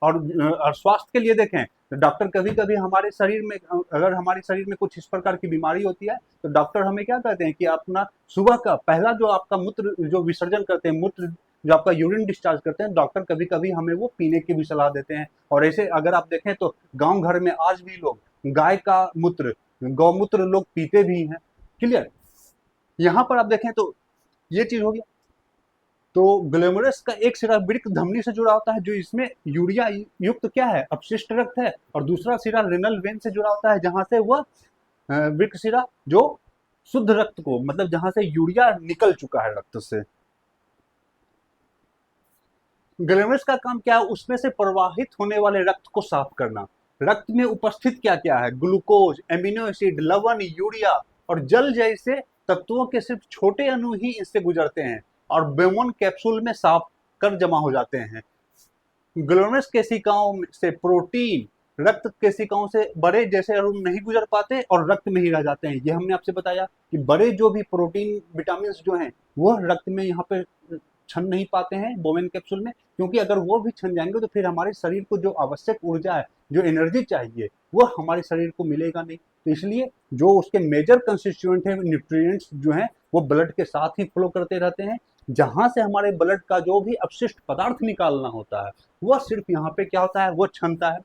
और स्वास्थ्य के लिए देखें तो डॉक्टर कभी कभी हमारे शरीर में, अगर हमारे शरीर में कुछ इस प्रकार की बीमारी होती है, तो डॉक्टर हमें क्या कहते हैं कि अपना सुबह का पहला जो आपका मूत्र जो विसर्जन करते हैं, मूत्र जो आपका यूरिन डिस्चार्ज करते हैं, डॉक्टर कभी कभी हमें वो पीने की भी सलाह देते हैं। और ऐसे अगर आप देखें तो गाँव घर में आज भी लोग गाय का मूत्र, गौमूत्र लोग पीते भी हैं। क्लियर? यहाँ पर आप देखें तो ये चीज होगी। तो ग्लोमेरुलस का एक सिरा वृक्क धमनी से जुड़ा होता है, जो इसमें यूरिया युक्त क्या है, अपशिष्ट रक्त है, और दूसरा सिरा रेनल वेन से जुड़ा होता है, जहां से वह वृक्क सिरा जो शुद्ध रक्त को, मतलब जहां से यूरिया निकल चुका है रक्त से। ग्लोमेरुलस का काम क्या है, उसमें से प्रवाहित होने वाले रक्त को साफ करना। रक्त में उपस्थित क्या क्या है, ग्लूकोज, एमिनो एसिड, लवण, यूरिया और जल जैसे तत्वों के सिर्फ छोटे अणु ही इससे गुजरते हैं और बोमेन कैप्सूल में साफ कर जमा हो जाते हैं। ग्लोमेरुलस केशिकाओं से प्रोटीन रक्त केशिकाओं से बड़े जैसे अणु नहीं गुजर पाते और रक्त में ही रह जाते हैं। ये हमने आपसे बताया कि बड़े जो भी प्रोटीन विटामिन जो हैं वो रक्त में यहाँ पे छन नहीं पाते हैं बोवेन कैप्सूल में, क्योंकि अगर वो भी छन जाएंगे तो फिर हमारे शरीर को जो आवश्यक ऊर्जा है, जो एनर्जी चाहिए, वो हमारे शरीर को मिलेगा नहीं। तो इसलिए जो उसके मेजर कंस्टिट्यूएंट है न्यूट्रिएंट्स जो हैं वो ब्लड के साथ ही फ्लो करते रहते हैं। जहां से हमारे ब्लड का जो भी अपशिष्ट पदार्थ निकालना होता है वह सिर्फ यहाँ पे क्या होता है, वो छनता है।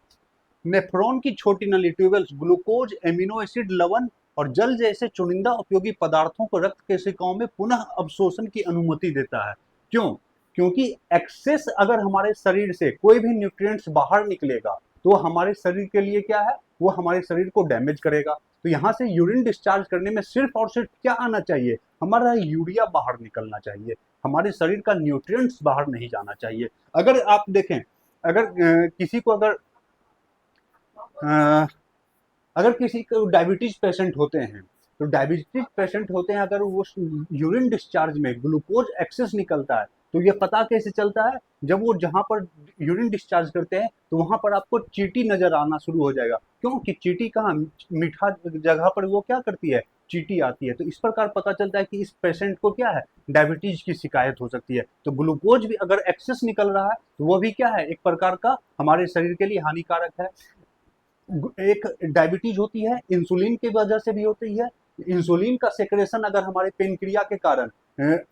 नेफ्रॉन की छोटी नली ट्यूबेल्स ग्लूकोज, एमिनो एसिड, लवण और जल जैसे चुनिंदा उपयोगी पदार्थों को रक्त केशिकाओं में पुनः अवशोषण की अनुमति देता है। क्यों? क्योंकि एक्सेस अगर हमारे शरीर से कोई भी न्यूट्रिएंट्स बाहर निकलेगा तो हमारे शरीर के लिए क्या है, वो हमारे शरीर को डैमेज करेगा। तो यहाँ से यूरिन डिस्चार्ज करने में सिर्फ और सिर्फ क्या आना चाहिए, हमारा यूरिया बाहर निकलना चाहिए, हमारे शरीर का न्यूट्रिएंट्स बाहर नहीं जाना चाहिए। अगर आप देखें, अगर किसी को अगर किसी को डायबिटीज पेशेंट होते हैं, तो डायबिटीज पेशेंट होते हैं, अगर वो यूरिन डिस्चार्ज में ग्लूकोज एक्सेस निकलता है तो ये पता कैसे चलता है, जब वो जहां पर यूरिन डिस्चार्ज करते हैं तो वहां पर आपको चींटी नजर आना शुरू हो जाएगा। क्योंकि चींटी कहाँ, मीठा जगह पर वो क्या करती है, चींटी आती है। तो इस प्रकार पता चलता है कि इस पेशेंट को क्या है, डायबिटीज की शिकायत हो सकती है। तो ग्लूकोज भी अगर एक्सेस निकल रहा है तो वो भी क्या है, एक प्रकार का हमारे शरीर के लिए हानिकारक है। एक डायबिटीज होती है इंसुलिन की वजह से भी होती है। इंसुलिन का सेक्रेशन अगर हमारे पेनक्रिया के कारण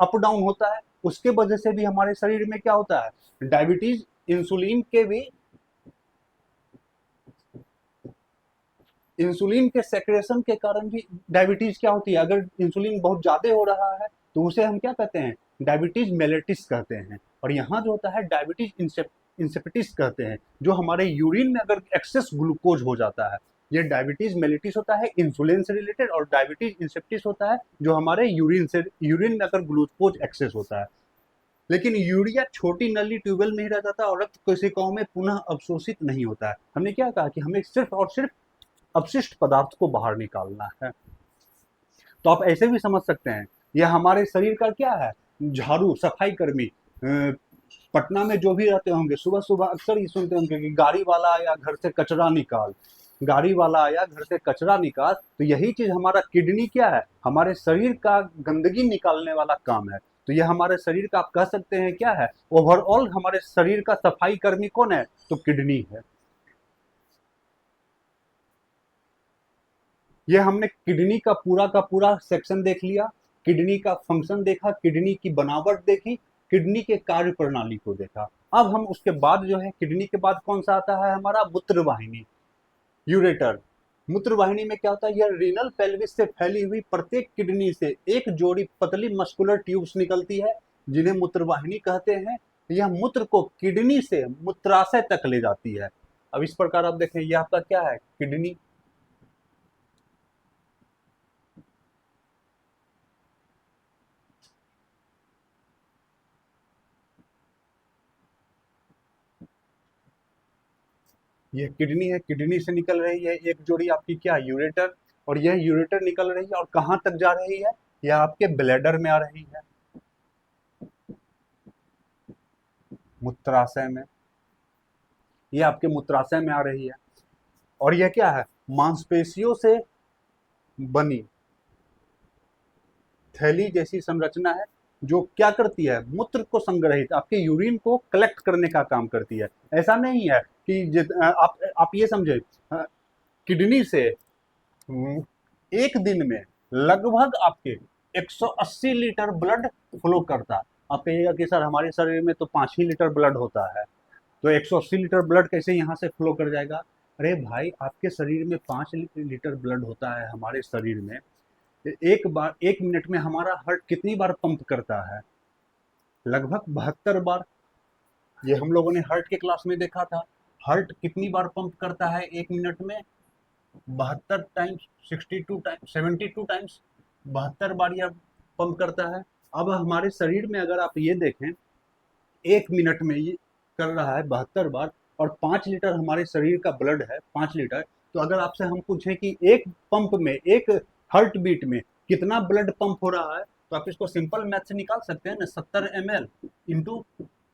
अप डाउन होता है, उसके वजह से भी हमारे शरीर में क्या होता है, डायबिटीज। इंसुलिन के सेक्रेशन के कारण भी डायबिटीज क्या होती है, अगर इंसुलिन बहुत ज्यादा हो रहा है तो उसे हम क्या कहते हैं, डायबिटीज मेलेटिस कहते हैं। और यहाँ जो होता है डायबिटीज इंसिपिटिस कहते हैं, जो हमारे यूरिन में अगर एक्सेस ग्लूकोज हो जाता है। ये डायबिटीज मेलिटिस होता है इंसुलिन से रिलेटेड, और डायबिटीज इंसिपिटिस होता है जो हमारे यूरिन में अगर ग्लूकोज एक्सेस होता है। लेकिन यूरिया छोटी नली ट्यूबवेल में ही रह जाता है और रक्त कोशिकाओं में पुनः अवशोषित नहीं होता है। हमने क्या कहा कि हमें सिर्फ और सिर्फ अपशिष्ट पदार्थ को बाहर निकालना है। तो आप ऐसे भी समझ सकते हैं, यह हमारे शरीर का क्या है, झाड़ू सफाई कर्मी। पटना में जो भी रहते होंगे सुबह सुबह अक्सर ये सुनते होंगे कि गाड़ी वाला आया घर से कचरा निकाल, गाड़ी वाला आया घर से कचरा निकाल। तो यही चीज हमारा किडनी क्या है, हमारे शरीर का गंदगी निकालने वाला काम है। तो यह हमारे शरीर का आप कह सकते हैं क्या है, ओवरऑल हमारे शरीर का सफाई कर्मी कौन है, तो किडनी है। ये हमने किडनी का पूरा सेक्शन देख लिया, किडनी का फंक्शन देखा, किडनी की बनावट देखी, किडनी के कार्य प्रणाली को देखा। अब हम उसके बाद जो है, किडनी के बाद कौन सा आता है, हमारा मूत्र वाहिनी, यूरेटर। मूत्र वाहिनी में क्या होता है, यह रीनल पेल्विस से फैली हुई प्रत्येक किडनी से एक जोड़ी पतली मस्कुलर ट्यूब्स निकलती है, जिन्हें मूत्र वाहिनी कहते हैं। यह मूत्र को किडनी से मूत्राशय तक ले जाती है। अब इस प्रकार आप देखें, यह आपका क्या है, किडनी। ये किडनी है, किडनी से निकल रही है एक जोड़ी आपकी क्या, यूरेटर। और यह यूरेटर निकल रही है और कहाँ तक जा रही है, यह आपके ब्लैडर में आ रही है, मूत्राशय में। ये आपके मूत्राशय में आ रही है। और यह क्या है, मांसपेशियों से बनी थैली जैसी संरचना है, जो क्या करती है, मूत्र को संग्रहित, आपके यूरिन को कलेक्ट करने का काम करती है। ऐसा नहीं है कि आप ये समझे, किडनी से एक दिन में लगभग आपके 180 लीटर ब्लड फ्लो करता। आप कहिएगा कि सर हमारे शरीर में तो 5 ही लीटर ब्लड होता है, तो 180 लीटर ब्लड कैसे यहाँ से फ्लो कर जाएगा। अरे भाई, आपके शरीर में 5 लीटर ब्लड होता है, हमारे शरीर में एक बार 1 मिनट में हमारा हार्ट कितनी बार पंप करता है, लगभग 72 बार। ये हम लोगों ने हार्ट के क्लास में देखा था। हार्ट कितनी बार पंप करता है 1 मिनट में, 72 टाइम्स, 62 टाइम्स, 72 टाइम्स, 72 बार यह पंप करता है। अब हमारे शरीर में अगर आप ये देखें, 1 मिनट में ये कर रहा है 72 बार, और 5 लीटर हमारे शरीर का ब्लड है, 5 लीटर। तो अगर आपसे हम पूछें कि एक पंप में, एक हार्ट बीट में कितना ब्लड पंप हो रहा है, तो आप इसको सिंपल मैथ से निकाल सकते हैं ना, 70 ml इंटू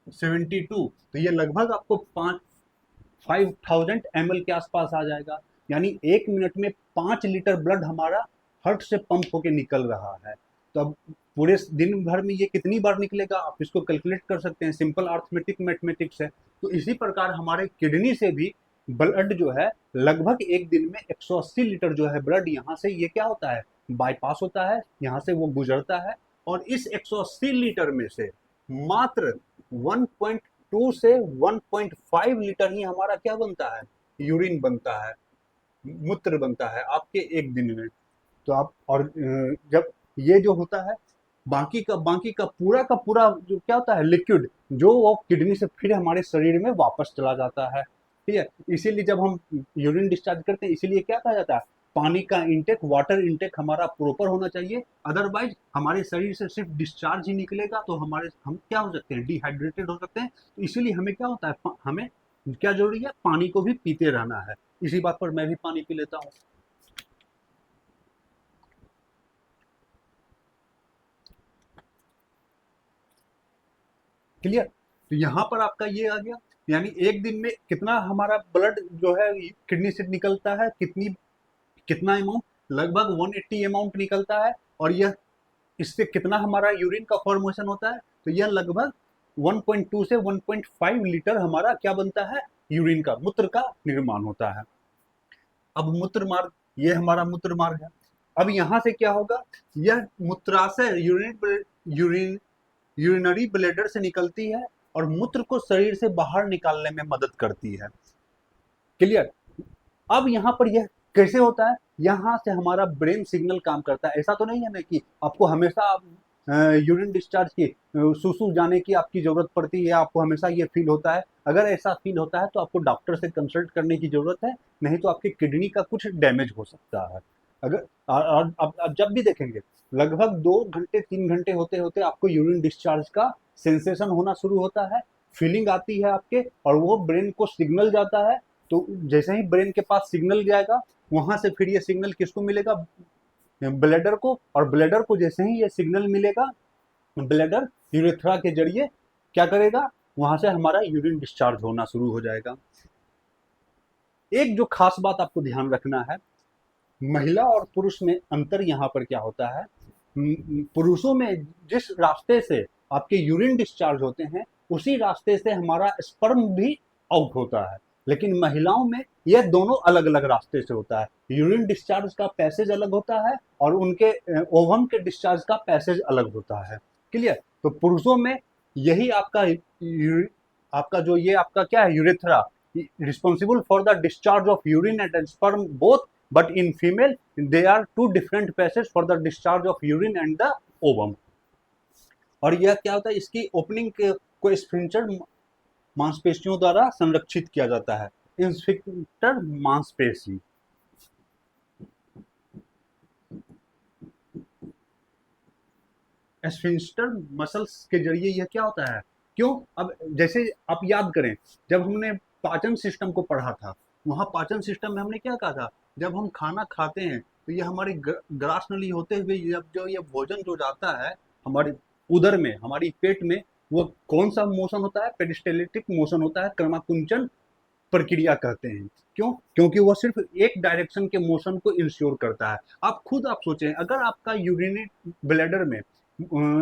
72, तो ये लगभग आपको 5000 ml के आसपास आ जाएगा। यानी 1 मिनट में 5 लीटर ब्लड हमारा हार्ट से पंप होके निकल रहा है। तो अब पूरे दिन भर में ये कितनी बार निकलेगा, आप इसको कैलकुलेट कर सकते हैं, सिंपल अर्थमेटिक मैथमेटिक्स है। तो इसी प्रकार हमारे किडनी से भी ब्लड जो है लगभग एक दिन में 180 लीटर जो है ब्लड यहाँ से ये क्या होता है, बाईपास होता है, यहाँ से वो गुजरता है। और इस 180 लीटर में से मात्र 1.2 से 1.5 लीटर ही हमारा क्या बनता है, यूरिन बनता है, मूत्र बनता है आपके एक दिन में। तो आप और जब ये जो होता है बाकी का पूरा जो क्या होता है लिक्विड, जो वो किडनी से फिर हमारे शरीर में वापस चला जाता है। ठीक है, इसीलिए जब हम यूरिन डिस्चार्ज करते हैं इसीलिए क्या कहा जाता है, पानी का इंटेक, वाटर इंटेक हमारा प्रॉपर होना चाहिए। अदरवाइज हमारे शरीर से सिर्फ डिस्चार्ज ही निकलेगा तो हम क्या हो सकते हैं, डिहाइड्रेटेड हो सकते हैं। तो इसीलिए हमें क्या होता है, हमें क्या जरूरी है, पानी को भी पीते रहना है। इसी बात पर मैं भी पानी पी लेता हूँ। क्लियर। तो यहाँ पर आपका ये आ गया, यानी एक दिन में कितना हमारा ब्लड जो है किडनी से निकलता है, कितना अमाउंट, लगभग 180 अमाउंट निकलता है। और यह इससे कितना हमारा यूरिन का फॉर्मेशन होता है, तो यह लगभग 1.2 से 1.5 लीटर हमारा क्या बनता है, यूरिन का, मूत्र का निर्माण होता है। अब मूत्र मार्ग, ये हमारा मूत्र मार्ग है। अब यहाँ से क्या होगा, यह मूत्राशय यूरिन यूरिनरी ब्लैडर से निकलती है और मूत्र को शरीर से बाहर निकालने में मदद करती है। क्लियर। अब यहाँ पर यह कैसे होता है, यहाँ से हमारा ब्रेन सिग्नल काम करता है। ऐसा तो नहीं है ना कि आपको हमेशा यूरिन डिस्चार्ज की सुसु जाने की आपकी जरूरत पड़ती है, आपको हमेशा ये फील होता है। अगर ऐसा फील होता है तो आपको डॉक्टर से कंसल्ट करने की जरूरत है, नहीं तो आपकी किडनी का कुछ डैमेज हो सकता है। अगर अब जब भी देखेंगे लगभग 2 घंटे 3 घंटे होते होते आपको यूरिन डिस्चार्ज का सेंसेशन होना शुरू होता है, फीलिंग आती है आपके, और वो ब्रेन को सिग्नल जाता है। तो जैसे ही ब्रेन के पास सिग्नल जाएगा, वहां से फिर ये सिग्नल किसको मिलेगा, ब्लैडर को, और ब्लैडर को जैसे ही ये सिग्नल मिलेगा, ब्लैडर यूरेथ्रा के जरिए क्या करेगा, वहां से हमारा यूरिन डिस्चार्ज होना शुरू हो जाएगा। एक जो खास बात आपको ध्यान रखना है, महिला और पुरुष में अंतर यहाँ पर क्या होता है, पुरुषों में जिस रास्ते से आपके यूरिन डिस्चार्ज होते हैं उसी रास्ते से हमारा स्पर्म भी आउट होता है, लेकिन महिलाओं में यह दोनों अलग अलग रास्ते से होता है। यूरिन डिस्चार्ज का पैसेज अलग होता है और उनके ओवम के डिस्चार्ज का पैसेज अलग होता है। क्लियर। तो पुरुषों में यही आपका जो ये आपका क्या है, urethra, responsible for the discharge of urine and sperm both, but in female they are two different passages for the discharge of urine and the ovum। और यह क्या होता है, इसकी ओपनिंग को स्फिंक्टर मांसपेशियों द्वारा संरक्षित किया जाता है, स्फिंक्टर मांसपेशी। स्फिंक्टर मसल्स के जरिए यह क्या होता है, क्यों, अब जैसे आप याद करें, जब हमने पाचन सिस्टम को पढ़ा था, वहां पाचन सिस्टम में हमने क्या कहा था, जब हम खाना खाते हैं तो ये हमारी ग्रास नली होते हुए जब जो ये भोजन जो जाता है हमारे उदर में, हमारी पेट में, वो कौन सा मोशन होता है, पेरिस्टाल्टिक मोशन होता है, क्रमाकुंचन प्रक्रिया कहते हैं। क्यों, क्योंकि वो सिर्फ एक डायरेक्शन के मोशन को इंश्योर करता है। आप सोचें, अगर आपका यूरिन ब्लैडर में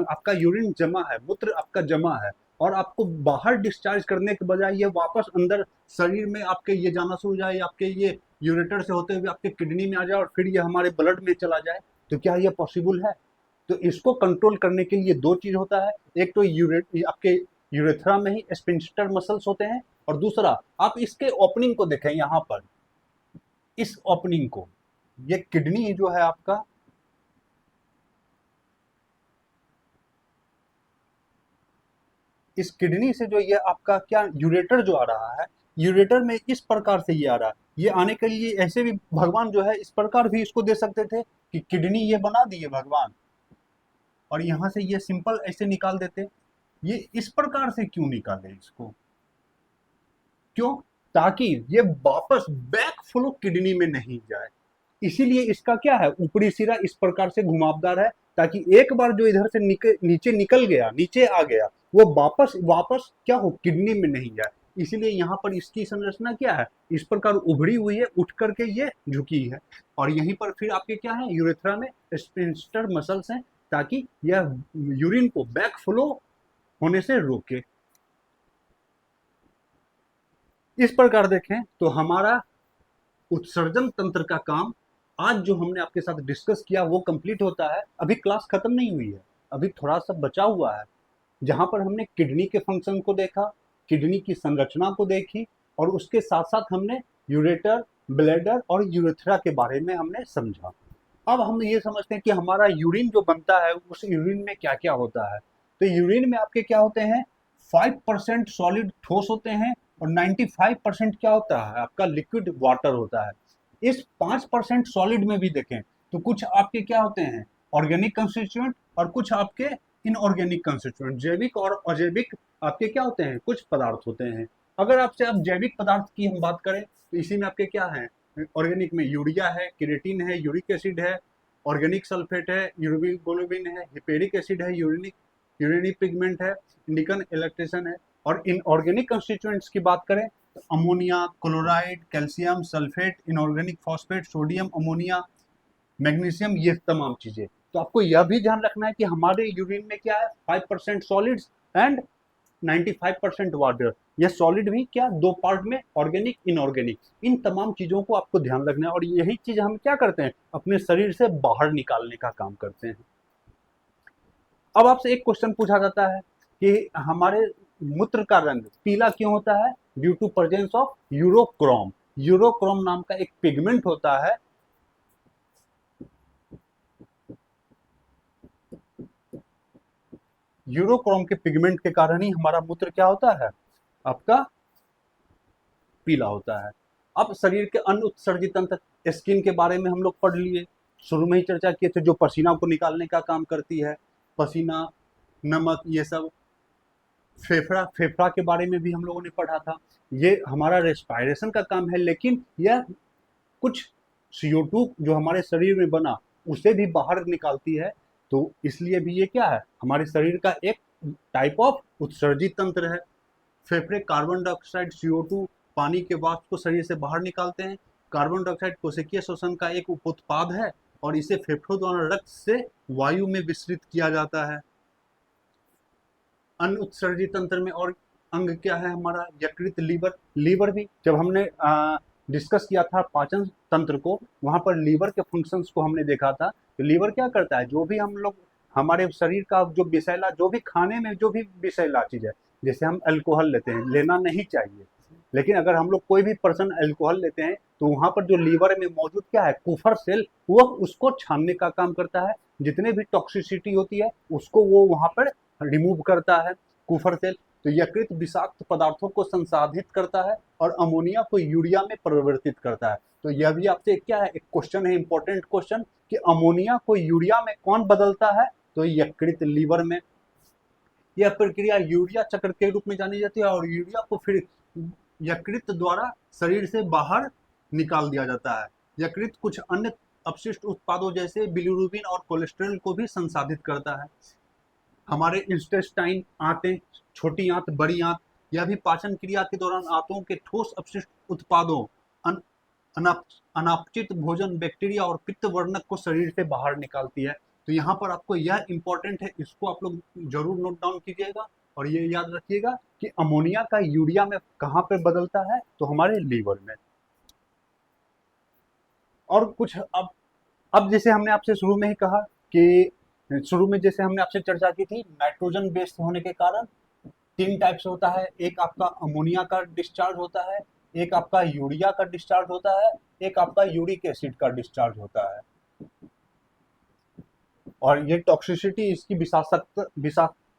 आपका यूरिन जमा है, मूत्र आपका जमा है, और आपको बाहर डिस्चार्ज करने के बजाय ये वापस अंदर शरीर में आपके ये जाना शुरू जाए, आपके ये यूरेटर से होते हुए आपके किडनी में आ जाए और फिर ये हमारे ब्लड में चला जाए, तो क्या ये पॉसिबल है। तो इसको कंट्रोल करने के लिए दो चीज होता है, एक तो आपके यूरेथ्रा में ही स्फिंक्टर मसल्स होते हैं, और दूसरा आप इसके ओपनिंग को देखें, यहाँ पर इस ओपनिंग को, ये किडनी जो है आपका, इस किडनी से जो ये आपका क्या यूरेटर जो आ रहा है, यूरेटर में इस प्रकार से ये आ रहा है। ये आने के लिए ऐसे भी भगवान जो है इस प्रकार भी इसको दे सकते थे कि किडनी ये बना दिए भगवान और यहाँ से ये सिंपल ऐसे निकाल देते। ये इस प्रकार से क्यों निकाले इसको, क्यों, ताकि ये वापस बैक फ्लो किडनी में नहीं जाए। इसीलिए इसका क्या है, ऊपरी सिरा इस प्रकार से घुमावदार है, ताकि एक बार जो इधर से नीचे निकल गया, नीचे आ गया, वो वापस वापस क्या हो, किडनी में नहीं जाए। इसीलिए यहाँ पर इसकी संरचना क्या है, इस प्रकार उभरी हुई है, उठ करके ये झुकी है। और यहीं पर फिर आपके क्या है, यूरेथ्रा में स्फिंक्टर मसल्स हैं, ताकि यह यूरिन को बैक फ्लो होने से रोके। इस प्रकार देखें तो हमारा उत्सर्जन तंत्र का काम आज जो हमने आपके साथ डिस्कस किया वो कंप्लीट होता है। अभी क्लास खत्म नहीं हुई है, अभी थोड़ा सा बचा हुआ है, जहां पर हमने किडनी के फंक्शन को देखा, किडनी की संरचना को देखी, और उसके साथ साथ हमने यूरेटर, ब्लैडर और यूरेथ्रा के बारे में हमने समझा। अब हम ये समझते हैं कि हमारा यूरिन जो बनता है उस यूरिन में क्या क्या होता है। तो यूरिन में आपके क्या होते हैं, 5% सॉलिड ठोस होते हैं, और 95% क्या होता है, आपका लिक्विड वाटर होता है। इस 5% सॉलिड में भी देखें तो कुछ आपके क्या होते हैं, ऑर्गेनिक कंस्टिट्यूएंट, और कुछ आपके इनऑर्गेनिक कंस्टिट्यूएंट, जैविक और अजैविक आपके क्या होते हैं, कुछ पदार्थ होते हैं। अगर आपसे अब जैविक पदार्थ की हम बात करें तो इसी में आपके क्या है, ऑर्गेनिक में यूरिया है, केरेटिन है, यूरिक एसिड है, ऑर्गेनिक सल्फेट है, यूरोबिन है, हिपेरिक एसिड है, यूरेनिक पिगमेंट है, इंडिकन इलेक्ट्रेशन है। और इनऑर्गेनिक कंस्टिट्यूएंट्स की बात करें तो ammonia, chloride, calcium sulphate, inorganic phosphate, sodium ammonia, magnesium, ये तमाम चीजें। तो आपको यह भी ध्यान रखना है कि हमारे यूरिन में क्या है, 5% सॉलिड्स एंड 95% वाटर। यह सॉलिड भी क्या, दो पार्ट में, ऑर्गेनिक इनऑर्गेनिक। इन तमाम चीजों को आपको ध्यान रखना है, और यही चीज हम क्या करते हैं, अपने शरीर से बाहर निकालने का काम करते हैं। अब आपसे एक क्वेश्चन पूछा जाता है कि हमारे मूत्र का रंग पीला क्यों होता है, due to presence of urochrome. Urochrome नाम का एक पिगमेंट होता है, यूरोक्रोम के पिगमेंट के कारण ही हमारा मूत्र क्या होता है, आपका पीला होता है। अब शरीर के अन्य उत्सर्जित तंत्र, स्किन के बारे में हम लोग पढ़ लिए, शुरू में ही चर्चा किए थे, जो पसीना को निकालने का काम करती है, पसीना, नमक, ये सब। फेफड़ा, फेफड़ा के बारे में भी हम लोगों ने पढ़ा था, ये हमारा रेस्पायरेशन का काम है, लेकिन यह कुछ CO2 जो हमारे शरीर में बना उसे भी बाहर निकालती है। तो इसलिए भी ये क्या है, हमारे शरीर का एक टाइप ऑफ उत्सर्जित तंत्र है। फेफड़े कार्बन डाइऑक्साइड, CO2, पानी के वाष्प को शरीर से बाहर निकालते हैं। कार्बन डाइऑक्साइड कोशिकीय श्वसन का एक उप उत्पाद है, और इसे फेफड़ों द्वारा रक्त से वायु में विसरित किया जाता है। अन्य उत्सर्जित तंत्र में और अंग क्या है हमारा, यकृत, लीवर। लीवर भी जब हमने डिस्कस किया था पाचन तंत्र को, वहां पर लीवर के फंक्शंस को हमने देखा था। तो लीवर क्या करता है, जो भी हम लोग हमारे शरीर का जो विषैला, जो भी खाने में जो भी विषैला चीज है, जैसे हम अल्कोहल लेते हैं, लेना नहीं चाहिए, लेकिन अगर हम लोग कोई भी पर्सन अल्कोहल लेते हैं तो वहां पर जो लीवर में मौजूद क्या है, कुफर सेल, वो उसको छानने का काम करता है। जितने भी टॉक्सिसिटी होती है उसको वो वहां पर रिमूव करता है, कुफर सेल। तो यकृत विषाक्त पदार्थों को संसाधित करता है, और अमोनिया को यूरिया में परिवर्तित करता है। तो यह भी आपसे क्या है, एक क्वेश्चन है, इंपॉर्टेंट क्वेश्चन, कि अमोनिया को यूरिया में कौन बदलता है, तो यकृत, लीवर में। यह प्रक्रिया यूरिया चक्र के रूप में जानी जाती है, और यूरिया को फिर यकृत द्वारा शरीर से बाहर निकाल दिया जाता है। यकृत कुछ अन्य अपशिष्ट उत्पादों जैसे बिलिरुबिन और कोलेस्ट्रॉल को भी संसाधित करता है। हमारे इंटेस्टाइन, आंतें, छोटी आंत, बड़ी आंत, यह भी पाचन क्रिया के दौरान आंतों के ठोस अपशिष्ट उत्पादों, अनापचित भोजन, बैक्टीरिया और पित्त वर्णक को शरीर से बाहर निकालती है। तो यहाँ पर आपको यह इंपॉर्टेंट है, इसको आप लोग जरूर नोट डाउन कीजिएगा, और ये याद रखिएगा कि अमोनिया का यूरिया में कहाँ पे बदलता है, तो हमारे लीवर में। और कुछ अब जैसे हमने आपसे शुरू में ही कहा कि शुरू में जैसे हमने आपसे चर्चा की थी, नाइट्रोजन बेस्ड होने के कारण तीन टाइप से होता है। एक आपका अमोनिया का डिस्चार्ज होता है, एक आपका यूरिया का डिस्चार्ज होता है, एक आपका यूरिक एसिड का डिस्चार्ज होता है। और ये टॉक्सिसिटी, इसकी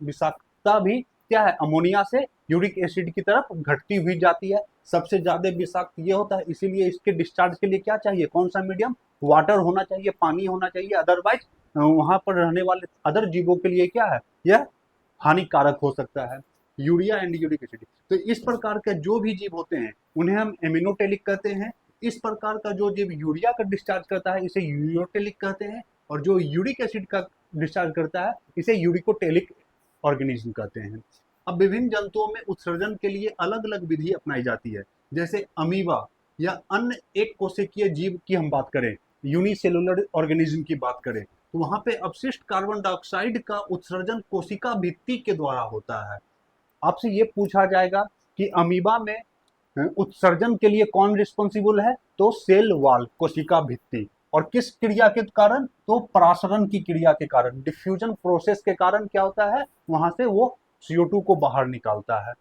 विषाक्तता भी क्या है, अमोनिया से यूरिक एसिड की तरफ घटती हुई जाती है। सबसे ज्यादा विषाक्त ये होता है, इसीलिए इसके डिस्चार्ज के लिए क्या चाहिए, कौन सा मीडियम, वाटर होना चाहिए, पानी होना चाहिए, अदरवाइज वहां पर रहने वाले अदर जीवों के लिए क्या है, यह हानिकारक हो सकता है। यूरिया एंड यूरिक एसिड, तो इस प्रकार के जो भी जीव होते हैं उन्हें हम एमिनोटेलिक कहते हैं। इस प्रकार का जो जीव यूरिया का डिस्चार्ज करता है इसे यूरियोटेलिक कहते हैं, और जो यूरिक एसिड का डिस्चार्ज करता है इसे यूरिकोटेलिक ऑर्गेनिज्म कहते हैं। अब विभिन्न जंतुओं में उत्सर्जन के लिए अलग अलग विधि अपनाई जाती है। जैसे अमीबा या अन्य एक कोशिकीय जीव की हम बात करें, यूनिसेलुलर ऑर्गेनिज्म की बात करें, तो वहां पे अपशिष्ट कार्बन डाइऑक्साइड का उत्सर्जन कोशिका भित्ति के द्वारा होता है। आपसे ये पूछा जाएगा कि अमीबा में उत्सर्जन के लिए कौन रिस्पॉन्सिबल है, तो सेल वॉल, कोशिका भित्ति। और किस क्रिया के कारण, तो परासरण की क्रिया के कारण, डिफ्यूजन प्रोसेस के कारण क्या होता है, वहां से वो CO2 को बाहर निकालता है।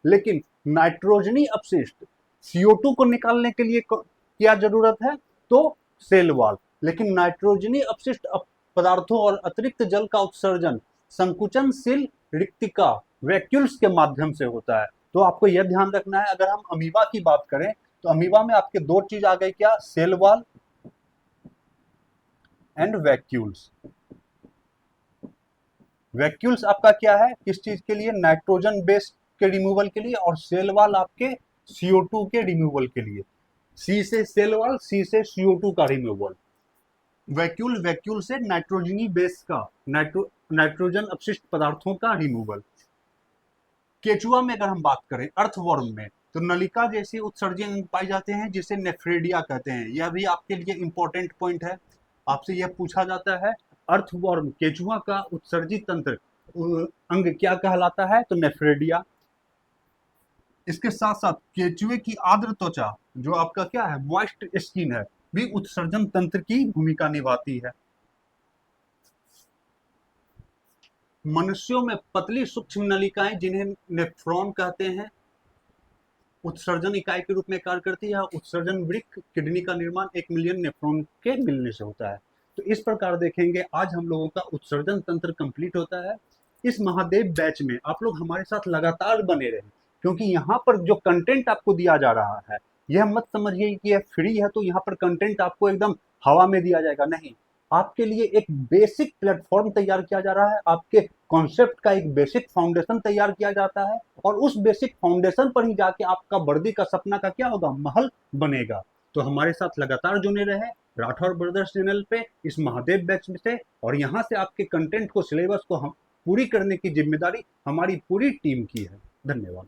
लेकिन नाइट्रोजनी अपशिष्ट CO2 को निकालने के लिए क्या जरूरत है, तो सेल वॉल। लेकिन नाइट्रोजनी अपशिष्ट पदार्थों और अतिरिक्त जल का उत्सर्जन संकुचनशील रिक्तिका, वैक्यूल्स के माध्यम से होता है। तो आपको यह ध्यान रखना है, अगर हम अमीबा की बात करें तो अमीबा में आपके दो चीज आ गई, क्या, cell wall and vacuoles. Vacuoles आपका क्या है, किस चीज के लिए, नाइट्रोजन बेस के रिमूवल के लिए, और सेल वॉल आपके CO2 के रिमूवल के लिए। सी से सेल वॉल, सी से CO2 का रिमूवल। वैक्यूल से नाइट्रोजनी बेस का, नाइट्रोजन अपशिष्ट पदार्थों का रिमूवल। केचुआ में अगर हम बात करें, अर्थवर्म में, तो नलिका जैसे उत्सर्जन पाए जाते हैं जिसे नेफ्रेडिया कहते हैं। यह भी आपके लिए इंपॉर्टेंट पॉइंट है, आपसे यह पूछा जाता है, अर्थवर्म केचुआ का उत्सर्जित तंत्र अंग क्या कहलाता है, तो नेफ्रेडिया। इसके साथ साथ केचुए की आर्द्र त्वचा, जो आपका क्या है, मॉइस्ट स्किन है, भी उत्सर्जन तंत्र की भूमिका निभाती है। मनुष्यों में पतली सूक्ष्म नलिकाएं, जिन्हें नेफ्रॉन कहते हैं, उत्सर्जन इकाई के रूप में कार्य करती है। उत्सर्जन वृक्क, किडनी का निर्माण 1 मिलियन नेफ्रॉन के मिलने से होता है। तो इस प्रकार देखेंगे आज हम लोगों का उत्सर्जन तंत्र कंप्लीट होता है। इस महादेव बैच में आप लोग हमारे साथ लगातार बने रहें, क्योंकि यहाँ पर जो कंटेंट आपको दिया जा रहा है, यह मत समझिए कि यह फ्री है तो यहाँ पर कंटेंट आपको एकदम हवा में दिया जाएगा, नहीं। आपके लिए एक बेसिक प्लेटफॉर्म तैयार किया जा रहा है, आपके कॉन्सेप्ट का एक बेसिक फाउंडेशन तैयार किया जाता है, और उस बेसिक फाउंडेशन पर ही जाके आपका वर्दी का सपना का क्या होगा, महल बनेगा। तो हमारे साथ लगातार जुड़े रहे राठौर ब्रदर्स चैनल पे, इस महादेव बैच से, और यहाँ से आपके कंटेंट को, सिलेबस को हम पूरी करने की जिम्मेदारी हमारी पूरी टीम की है। धन्यवाद।